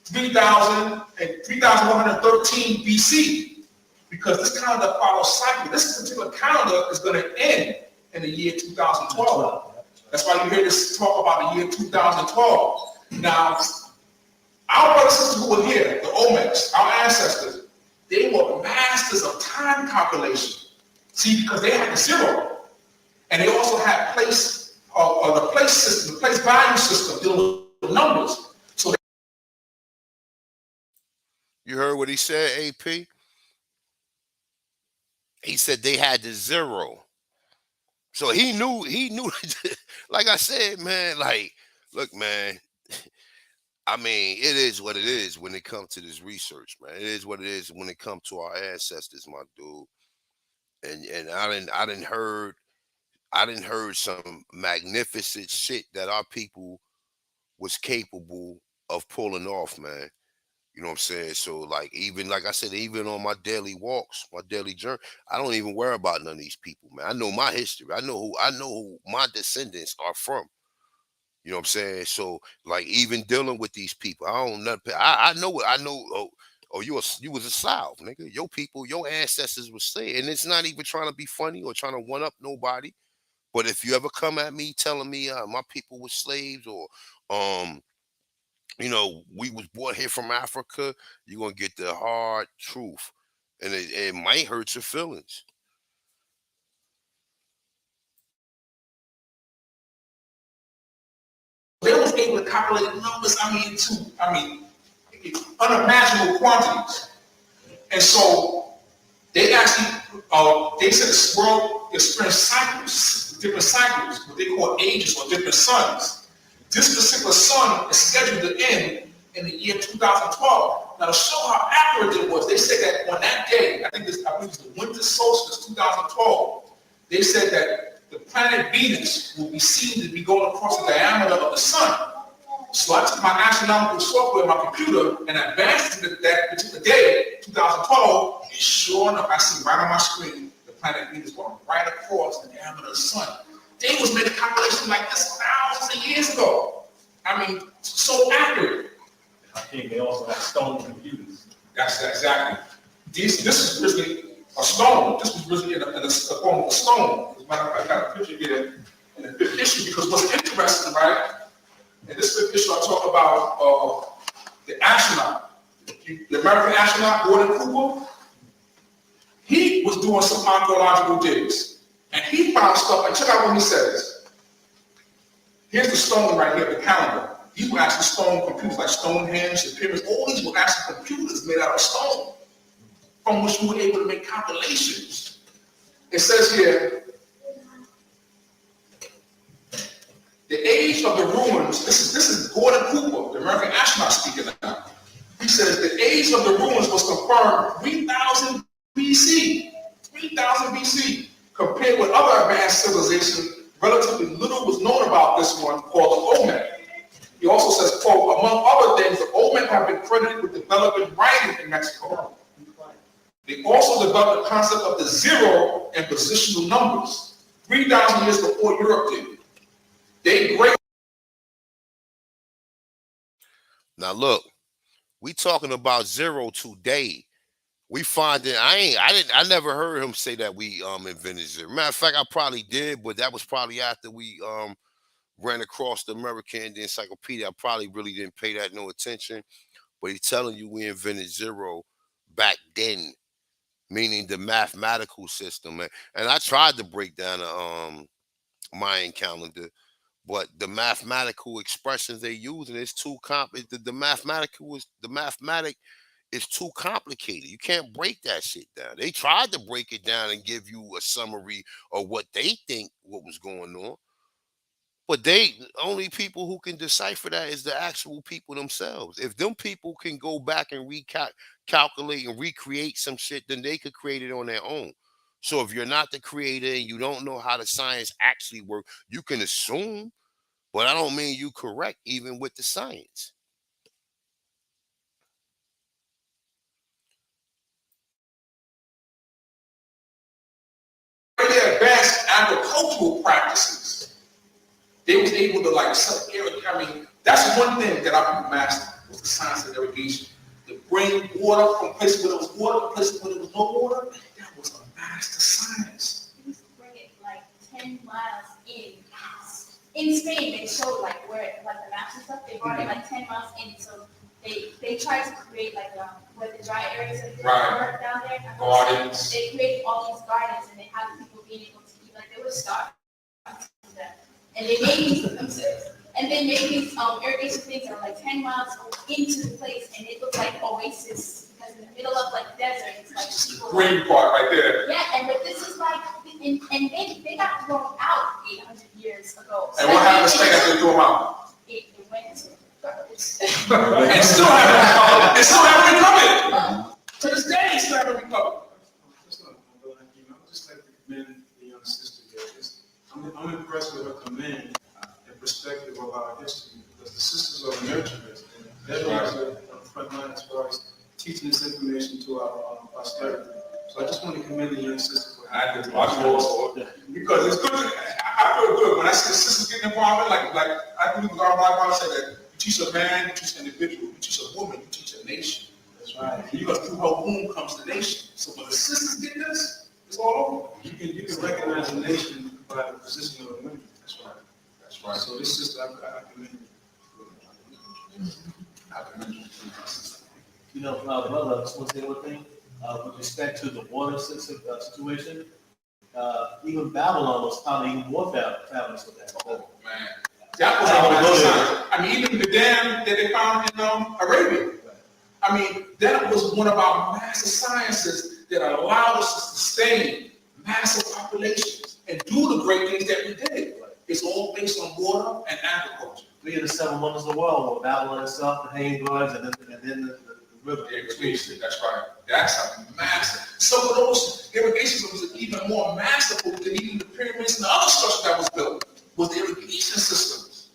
Speaker 2: 3113 BC. Because this calendar follows cycle. This particular calendar is going to end in the year 2012. That's why you hear this talk about the year 2012. Now, our brothers and sisters who were here, the Olmecs, our ancestors, they were masters of time calculation. See, because they had the zero. And they also had the place system, the place value system, dealing with numbers. So
Speaker 1: You heard what he said, AP? He said they had the zero. So he knew, like I said, man, like, look, man, I mean, it is what it is when it comes to this research, man. It is what it is when it comes to our ancestors, my dude. and I didn't heard some magnificent shit that our people was capable of pulling off, man. You know what I'm saying? So like even like I said, even on my daily walks, my daily journey, I don't even worry about none of these people, man. I know my history. I know who my descendants are from. You know what I'm saying? So like even dealing with these people, I don't nothing. I know what I know. Oh, you was a South, nigga. Your people, your ancestors was saying, and it's not even trying to be funny or trying to one up nobody. But if you ever come at me telling me my people were slaves or um we was brought here from Africa, you're gonna get the hard truth, and it might hurt your feelings.
Speaker 2: They was able to calculate numbers, unimaginable quantities. And so they actually, they said the world experienced cycles, different cycles, what they call ages or different suns. This particular sun is scheduled to end in the year 2012. Now to show how accurate it was, they said that on that day, I believe it's the winter solstice 2012, they said that the planet Venus will be seen to be going across the diameter of the sun. So I took my astronomical software, my computer, and advanced it that particular day, 2012, and sure enough, I see right on my screen the planet Venus going right across the diameter of the sun. They was making calculations like this thousands of years ago. So accurate.
Speaker 3: Hakim, they also have stone computers.
Speaker 2: That's exactly. This is originally a stone. This was originally in the form of a stone. As a matter of fact, I got a picture here in the fifth issue because what's interesting, right? In this fifth issue, I talk about the astronaut, the American astronaut Gordon Cooper. He was doing some archaeological digs, and he found stuff. And check out what he says. Here's the stone right here, the calendar. These were actually stone computers, like Stonehenge, the pyramids. All these were actually computers made out of stone, from which we were able to make calculations. It says here, the age of the ruins, this is Gordon Cooper, the American astronaut speaking now. He says the age of the ruins was confirmed 3000 BC. 3000 BC. Compared with other advanced civilizations, relatively little was known about this one called the Olmec. He also says, quote, among other things, the Olmec have been credited with developing writing in Mexico. They also developed the concept of the zero and positional numbers 3,000 years before Europe did.
Speaker 1: Now look, we talking about zero today. We find that I never heard him say that we invented zero. Matter of fact, I probably did, but that was probably after we ran across the American Indian Encyclopedia. I probably really didn't pay that no attention. But he's telling you we invented zero back then, meaning the mathematical system. And I tried to break down the Mayan calendar, but the mathematical expressions they use and it's too the mathematic is too complicated. You can't break that shit down. They tried to break it down and give you a summary of what they think what was going on. But they only people who can decipher that is the actual people themselves. If them people can go back and calculate and recreate some shit, then they could create it on their own. So if you're not the creator and you don't know how the science actually works, you can assume, but I don't mean you correct even with the science.
Speaker 2: Very advanced agricultural practices. They was able to that's one thing that I mastered was the science of irrigation. To bring water from places where there was water to places where there was no water, that was a master science.
Speaker 7: You used to bring it like 10 miles in. In Spain, they showed like where like the maps and stuff. They brought it like 10 miles in, so they tried to create like where the dry areas of
Speaker 2: Right.
Speaker 7: down there.
Speaker 2: Gardens.
Speaker 7: They created all these gardens, and they had people being able to eat like they were starving to death. And they made these themselves. And they made these irrigation things that are like 10 miles into the place, and it looked like oasis because in the middle of like desert, it's like people.
Speaker 2: Green part right there.
Speaker 7: Yeah, but this is like, and they got thrown out 800 years ago.
Speaker 2: And what happened to Spain after they threw them out?
Speaker 7: It went to garbage.
Speaker 2: And still haven't recovered. It still haven't recovered. To this day, it still haven't recovered.
Speaker 8: Just like
Speaker 2: teaching this information to our posterity. So I just want to commend the young sister for that.
Speaker 3: I do also.
Speaker 2: Because it's good. I feel good when I see the sisters getting involved. Like I believe our Bible said that you teach a man, you teach an individual, you teach a woman, you teach a nation.
Speaker 3: That's right.
Speaker 2: Because through her womb comes the nation. So when the sisters get this, it's all over.
Speaker 3: You can recognize a nation by the position of the women.
Speaker 2: That's right. That's right. So this sister, I commend you. I commend you.
Speaker 3: You know, brother, I just want to say one thing. With respect to the water situation, even Babylon was probably even more fabulous with that.
Speaker 2: Oh, man. That was all that. I mean, even the dam that they found in Arabia. I mean, that was one of our massive sciences that allowed us to sustain massive populations and do the great things that we did. It's all based on water and agriculture.
Speaker 3: 3 of the 7 wonders of the world were Babylon itself, the hanging gardens, and then the river.
Speaker 2: That's right. That's a massive. Some of those irrigation systems are even more masterful than even the pyramids and the other structure that was built, was the irrigation systems.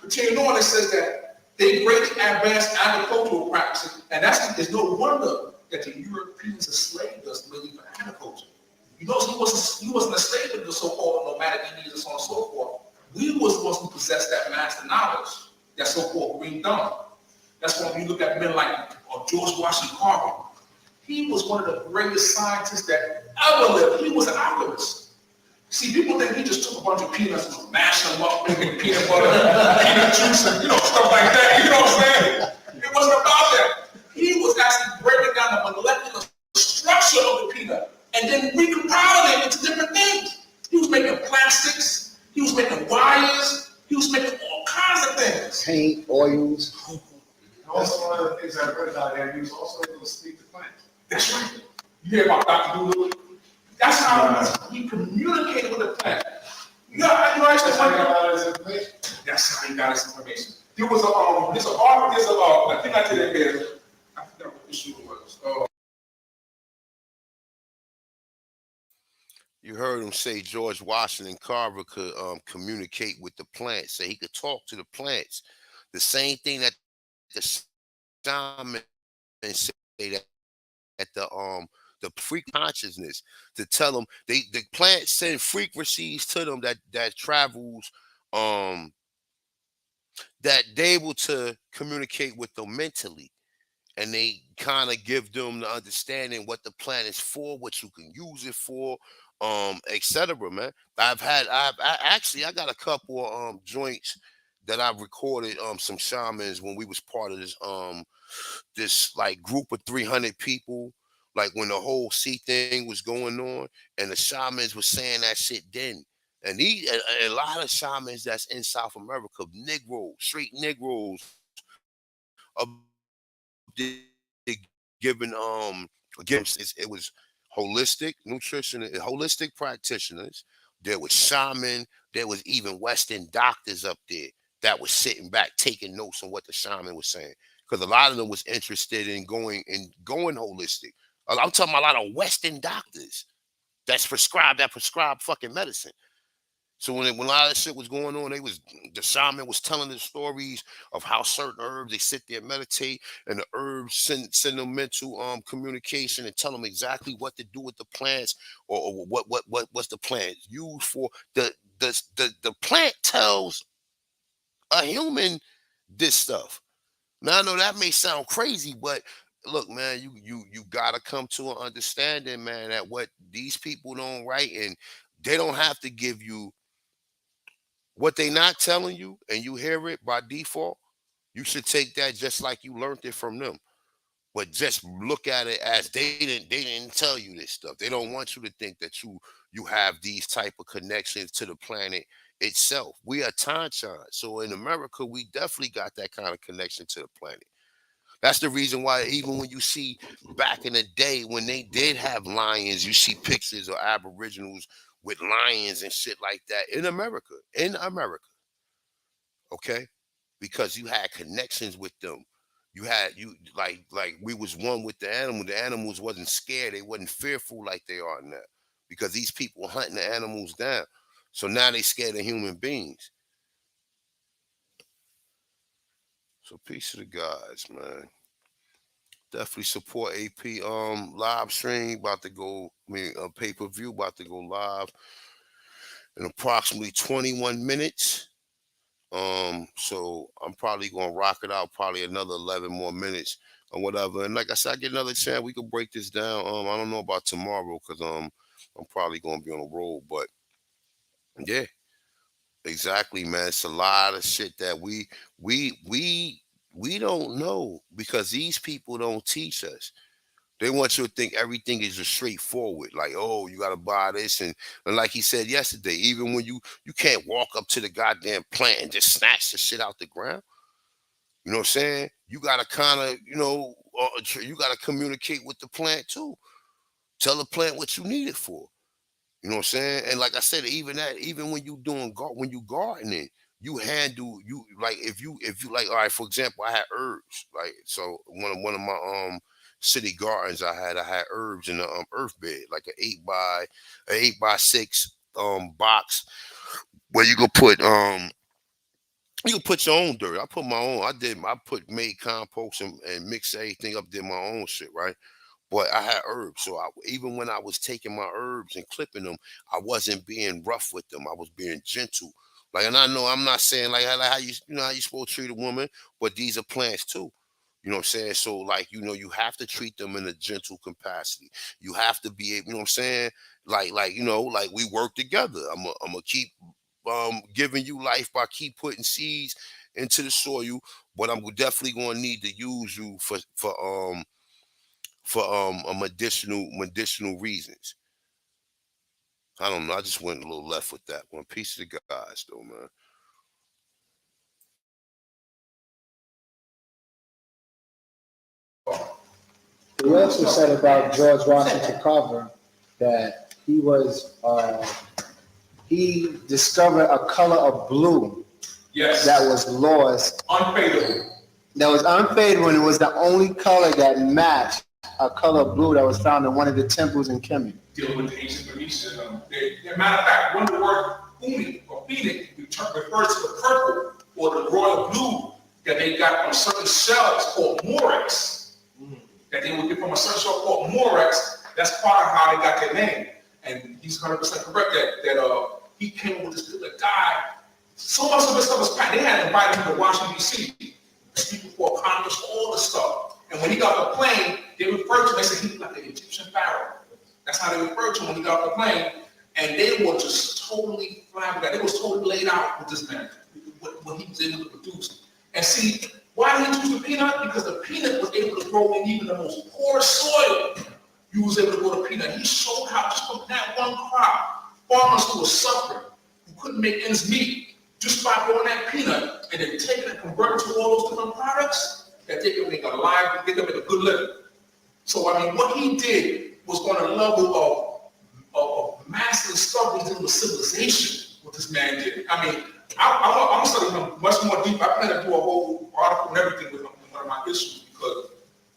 Speaker 2: Continue on, it says that they greatly advanced agricultural practices, and it's no wonder that the Europeans enslaved us mainly for agriculture. You know, he wasn't a slave to the so-called nomadic Indians and so on and so forth. We was the ones who possessed that master knowledge, that so-called green thumb. That's when you look at men like George Washington Carver. He was one of the greatest scientists that ever lived. He was an alchemist. See, people think he just took a bunch of peanuts and mashed them up, making peanut butter, peanut juice, and stuff like that. You know what I'm saying? It wasn't about that. He was actually breaking down the molecular structure of the peanut and then recompiling it into different things. He was making plastics. He was making wires. He was making all kinds of things.
Speaker 4: Paint, oils.
Speaker 2: And also, one of the things I read about him, he was also able to speak to plants. That's right. You hear about Dr. Doolittle? That's how he communicated with the plant. That's how he got his information. That's how he got his information. There was I think I did it here. I forgot what issue it was.
Speaker 1: You heard him say George Washington Carver could communicate with the plants, say he could talk to the plants. The same thing that the shaman say that the freak consciousness to tell them the plants send frequencies to them that travels that they able to communicate with them mentally, and they kind of give them the understanding what the plant is for, what you can use it for, etc. Man, I got a couple of joints that I've recorded some shamans when we was part of this like group of 300 people, like when the whole C thing was going on, and the shamans was saying that shit then. And a lot of shamans that's in South America, Negroes, straight Negroes, up there giving it was holistic nutrition, holistic practitioners. There was shaman. There was even Western doctors up there that was sitting back taking notes on what the shaman was saying, because a lot of them was interested in going holistic. I'm talking about a lot of Western doctors that prescribed fucking medicine. So when a lot of that shit was going on, the shaman was telling the stories of how certain herbs, they sit there and meditate, and the herbs send them mental communication and tell them exactly what to do with the plants, or what's the plant used for. The plant tells a human this stuff. Now I know that may sound crazy, but look, man, you gotta come to an understanding, man, that what these people don't write, and they don't have to give you what they not telling you, and you hear it by default. You should take that just like you learned it from them. But just look at it as they didn't tell you this stuff. They don't want you to think that you have these type of connections to the planet itself. We are Tanchan. So in America, we definitely got that kind of connection to the planet. That's the reason why even when you see back in the day when they did have lions, you see pictures of Aboriginals with lions and shit like that in America. In America. Okay? Because you had connections with them. You like we was one with the animal. The animals wasn't scared. They wasn't fearful like they are now. Because these people hunting the animals down. So now they scared of human beings. So peace to the gods, man. Definitely support AP live stream about to go. I mean, pay-per-view about to go live in approximately 21 minutes. So I'm probably gonna rock it out probably another 11 more minutes or whatever. And like I said, I get another chance. We could break this down. I don't know about tomorrow because I'm probably gonna be on the road. But yeah, exactly, man. It's a lot of shit that we don't know because these people don't teach us. They want you to think everything is just straightforward. Like, oh, you gotta buy this, and like he said yesterday, even when you can't walk up to the goddamn plant and just snatch the shit out the ground. You know what I'm saying? You gotta kind of, you gotta communicate with the plant too. Tell the plant what you need it for. You know what I'm saying? And like I said, even that, even when you doing when you gardening, you handle you like if you like, all right, for example, I had herbs, right? So one of my city gardens I had herbs in the earth bed, like an 8 by 6 box where you can put your own dirt. I put my own. Made compost and mixed everything up. Did my own shit, right? But I had herbs, so even when I was taking my herbs and clipping them, I wasn't being rough with them. I was being gentle. Like, and I know I'm not saying like how you know how you supposed to treat a woman, but these are plants too. You know what I'm saying? So like, you have to treat them in a gentle capacity. You have to be able, you know what I'm saying? Like we work together. I'm gonna keep giving you life by keep putting seeds into the soil, but I'm definitely gonna need to use you for medicinal reasons. I don't know. I just went a little left with that one. Piece of the guys, though, man.
Speaker 4: He also said about George Washington Carver that he discovered a color of blue
Speaker 2: Yes.
Speaker 4: that was lost,
Speaker 2: Unfadable.
Speaker 4: that was unfadable, and it was the only color that matched a color of blue that was found in one of the temples in Kemet.
Speaker 2: Dealing with the ancient Phoenicians. Matter of fact, one of the word uni or phoenix refers to the purple or the royal blue that they got from certain shells called morex. That they would get from a certain shell called morex. That's part of how they got their name. And he's 100% correct that he came up with this particular guy. So much of this stuff was packed. They had invited him to Washington, D.C. speak before Congress, all this stuff. And when he got off the plane, they referred to him, they said he looked like an Egyptian pharaoh. That's how they referred to him when he got off the plane. And they were just totally flabbergasted. They was totally laid out with this man, what he was able to produce. And see, why did he choose the peanut? Because the peanut was able to grow in even the most poor soil. You was able to grow the peanut. He showed how just from that one crop, farmers who were suffering, who couldn't make ends meet, just by growing that peanut and then taking it and converting to all those different products, that they could make a life, they could make a good living. So I mean, what he did was on a level of massive discoveries in the civilization, what this man did. I mean, I'm gonna study him much more deep. I plan to do a whole article and everything with him in one of my issues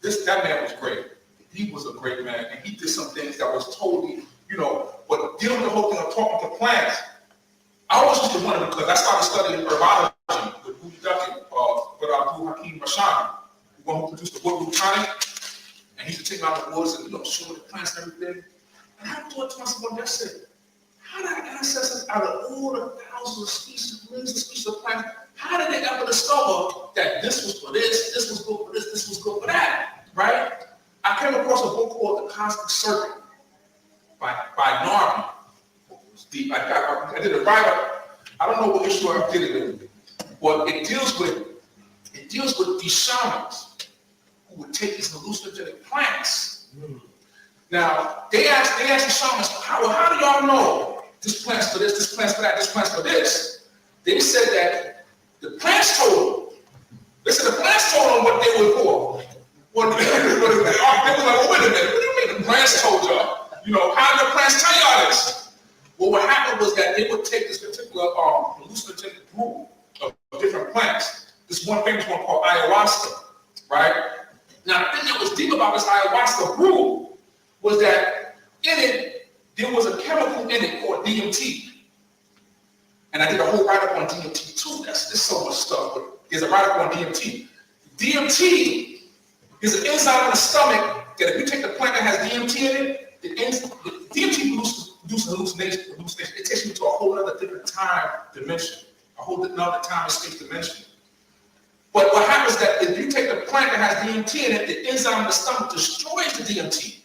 Speaker 2: because that man was great. He was a great man, and he did some things that was totally, but dealing with the whole thing of talking to plants, I always used to wonder because I started studying herbology with with Hakim, the one who produced the wood root tonic, and he used to take me out of the woods and show the plants and everything. And I thought to myself, I said, how did our ancestors, out of all the thousands of species, millions of species of plants, how did they ever discover that this was for this was good for this was good for that, right? I came across a book called The Cosmic Serpent by Norman. It was deep. I did it right up. I don't know what issue I did it in, but it deals with these shamans who would take these hallucinogenic plants. Now, they asked the shamans, how do y'all know this plant's for this plant's for that, this plant's for this? They said that the plants told them. They said the plants told them what they were for. They was like, well, wait a minute, what do you mean the plants told y'all? How did the plants tell y'all this? Well, what happened was that they would take this particular hallucinogenic brew of different plants. This one famous one called ayahuasca, right? Now, the thing that was deep about this ayahuasca brew was that in it, there was a chemical in it called DMT. And I did a whole write-up on DMT too. There's so much stuff, but there's a write-up on DMT. DMT There's an enzyme in the stomach that if you take the plant that has DMT in it, the DMT produces hallucination. It takes you to a whole other different time dimension, a whole another time and space dimension. But what happens is that if you take the plant that has DMT in it, the enzyme in the stomach destroys the DMT.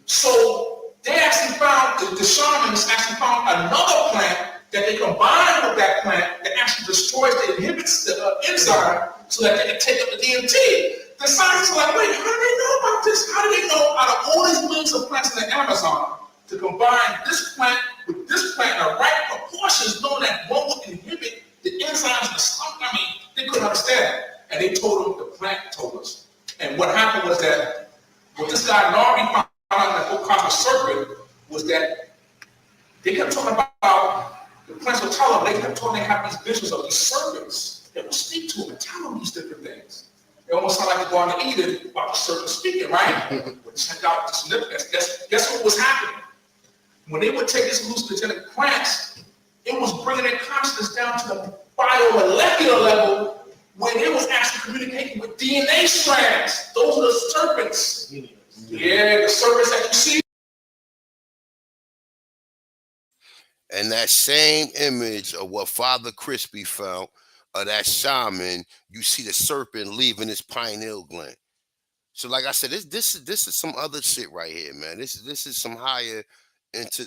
Speaker 2: So they actually found, the shamans actually found another plant that they combine with that plant that actually destroys, that inhibits the enzyme so that they can take up the DMT. The scientists are like, wait, how do they know about this? How do they know out of all these millions of plants in the Amazon to combine this plant with this plant in the right proportions, knowing that one would inhibit the enzymes in the stomach? I mean, they couldn't understand. And they told them, the plant told us. And what happened was that what this guy Nari found out in that book called The Serpent was that they kept talking about, the plants would tell them, they kept talking, they have these visions of these serpents that will speak to them and tell them these different things. It almost sounded like they go on to Eden about the serpent speaking, right? But check out the significance. Guess what was happening? When they would take these hallucinogenic plants, it was bringing their consciousness down to the biomolecular level where they was actually communicating with DNA strands. Those are the serpents. Yeah, the serpents that you see.
Speaker 1: And that same image of what Father Crispy found of that shaman, you see the serpent leaving his pineal gland. So, like I said, this is some other shit right here, man. This is some higher into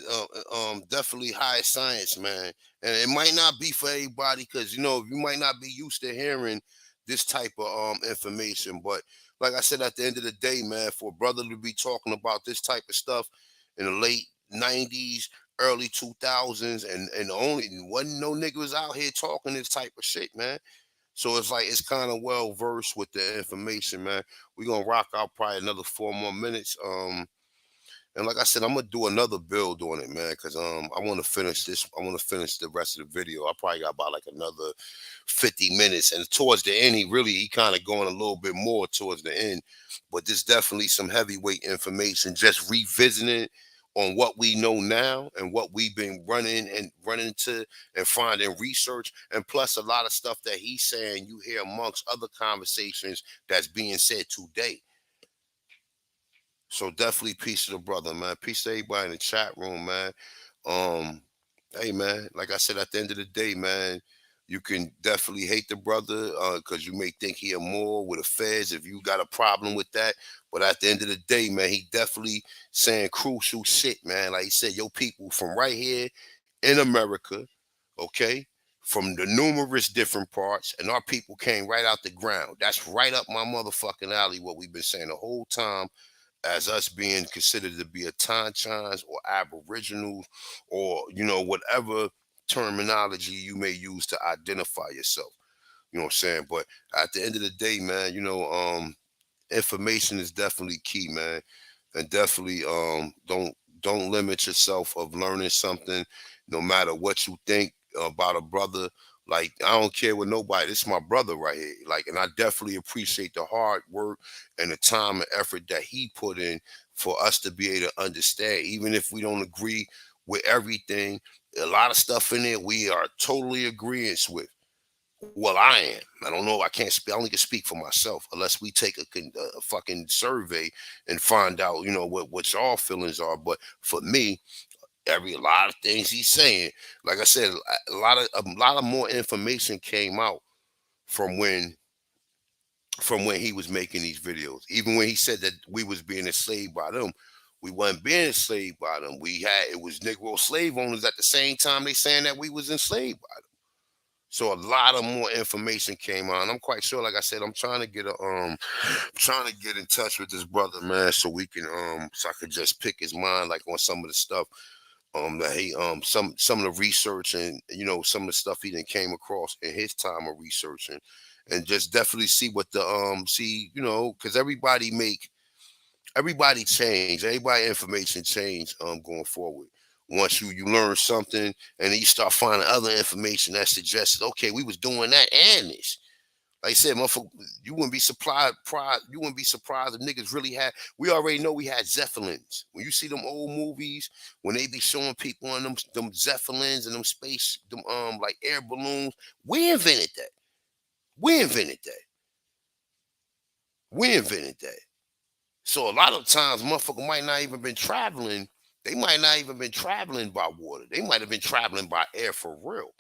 Speaker 1: definitely higher science, man. And it might not be for everybody because you might not be used to hearing this type of information. But like I said, at the end of the day, man, for a brother to be talking about this type of stuff in the late '90s, early 2000s, and only wasn't no niggas out here talking this type of shit, man. So it's like it's kind of well versed with the information, man. We're gonna rock out probably another 4 more minutes. And like I said, I'm gonna do another build on it, man, because I want to finish this. I want to finish the rest of the video. I probably got about like another 50 minutes, and towards the end, he kind of going a little bit more towards the end. But there's definitely some heavyweight information, just revisiting on what we know now and what we've been running to and finding research, and plus a lot of stuff that he's saying you hear amongst other conversations that's being said today. So definitely peace to the brother, man. Peace to everybody in the chat room, man. Um, hey, man. Like I said, at the end of the day, man, you can definitely hate the brother because you may think he a more with a fez if you got a problem with that. But at the end of the day, man, he definitely saying crucial shit, man. Like he said, yo, people from right here in America, okay, from the numerous different parts, and our people came right out the ground. That's right up my motherfucking alley. What we've been saying the whole time as us being considered to be a Tonchans or Aboriginals or, whatever terminology you may use to identify yourself. You know what I'm saying? But at the end of the day, man, information is definitely key, man. And definitely don't limit yourself of learning something, no matter what you think about a brother. Like, I don't care what nobody, this is my brother right here. Like, and I definitely appreciate the hard work and the time and effort that he put in for us to be able to understand, even if we don't agree with everything. A lot of stuff in there we are totally agreeing with. Well, I am. I don't know. I can't speak. I only can speak for myself unless we take a fucking survey and find out, what y'all feelings are. But for me, a lot of things he's saying, like I said, a lot of more information came out from when he was making these videos. Even when he said that we was being enslaved by them, we wasn't being enslaved by them. It was Negro slave owners at the same time they saying that we was enslaved by them. So a lot of more information came on. I'm quite sure, like I said, I'm trying to trying to get in touch with this brother, man, so we can so I could just pick his mind like on some of the stuff that he some of the research and some of the stuff he didn't came across in his time of researching, and just definitely see what the see, because everybody change, everybody information change going forward. Once you learn something and then you start finding other information that suggests, okay, we was doing that and this. Like I said, motherfucker, you wouldn't be surprised if niggas really had. We already know we had Zeppelins. When you see them old movies, when they be showing people on them Zeppelins and them space, them like air balloons, we invented that. We invented that. We invented that. So a lot of times, motherfucker might not even been traveling. They might not even been traveling by water. They might have been traveling by air for real.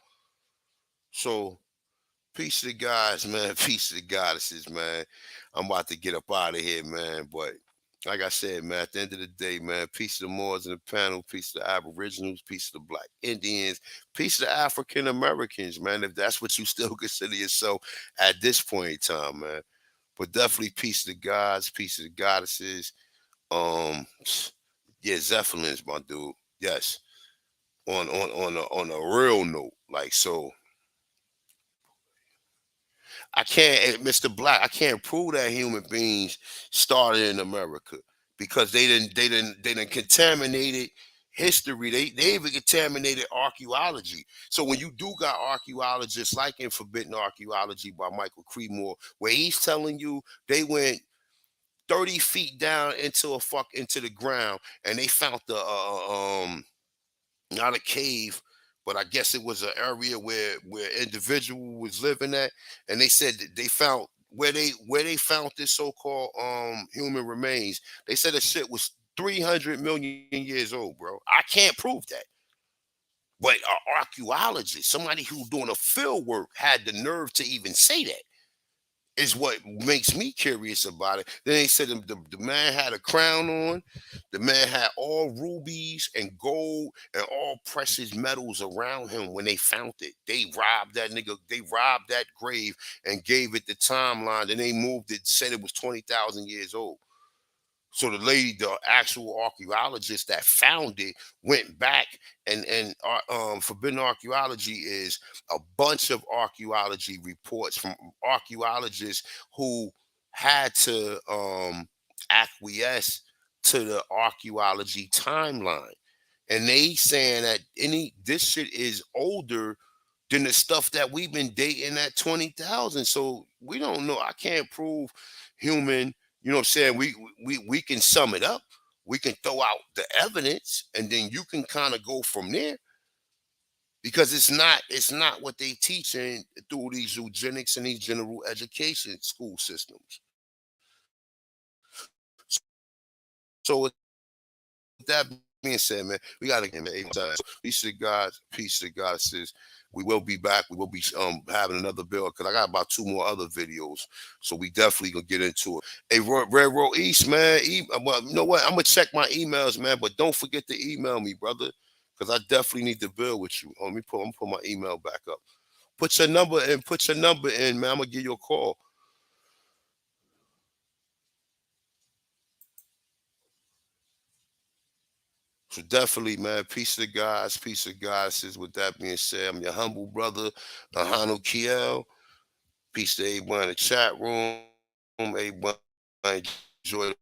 Speaker 1: So peace to the guys, man. Peace to the goddesses, man. I'm about to get up out of here, man. But like I said, man, at the end of the day, man, peace to the Moors in the panel, peace to the Aboriginals, peace to the Black Indians, peace to the African Americans, man. If that's what you still consider yourself at this point in time, man. But definitely peace to the gods, peace to the goddesses. Um, yeah, Zeppelins, my dude. Yes, on a real note, like so. I can't, Mr. Black. I can't prove that human beings started in America because they didn't contaminated history. They even contaminated archaeology. So when you do got archaeologists like in Forbidden Archaeology by Michael Creedmoor, where he's telling you they went 30 feet down into the ground and they found the not a cave, but I guess it was an area where individual was living at, and they said that they found where they found this so-called human remains. They said the shit was 300 million years old, bro. I can't prove that. But an archaeologist, somebody who's doing a field work, had the nerve to even say that is what makes me curious about it. Then they said the man had a crown on. The man had all rubies and gold and all precious metals around him when they found it. They robbed that nigga. They robbed that grave and gave it the timeline. And they moved it, said it was 20,000 years old. So the actual archaeologist that found it, went back and forbidden archaeology is a bunch of archaeology reports from archaeologists who had to acquiesce to the archaeology timeline, and they saying that any this shit is older than the stuff that we've been dating at 20,000. So we don't know. I can't prove human. You know what I'm saying? We can sum it up. We can throw out the evidence, and then you can kind of go from there because it's not what they teaching through these eugenics and these general education school systems. So with that being said, man, we gotta get man 8 times. Peace to the gods, peace to the goddesses. We will be back. We will be having another bill because I got about 2 more other videos. So we definitely gonna get into it. Hey, Red Road East, man. Well, you know what? I'm gonna check my emails, man. But don't forget to email me, brother, because I definitely need to build with you. I'm gonna put my email back up. Put your number in. Put your number in, man. I'm gonna give you a call. So definitely, man, peace to the guys, peace to the goddesses. With that being said, I'm your humble brother, Ahanu Kiel. Peace to everyone in the chat room. Everyone enjoy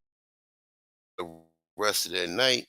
Speaker 1: the rest of their night.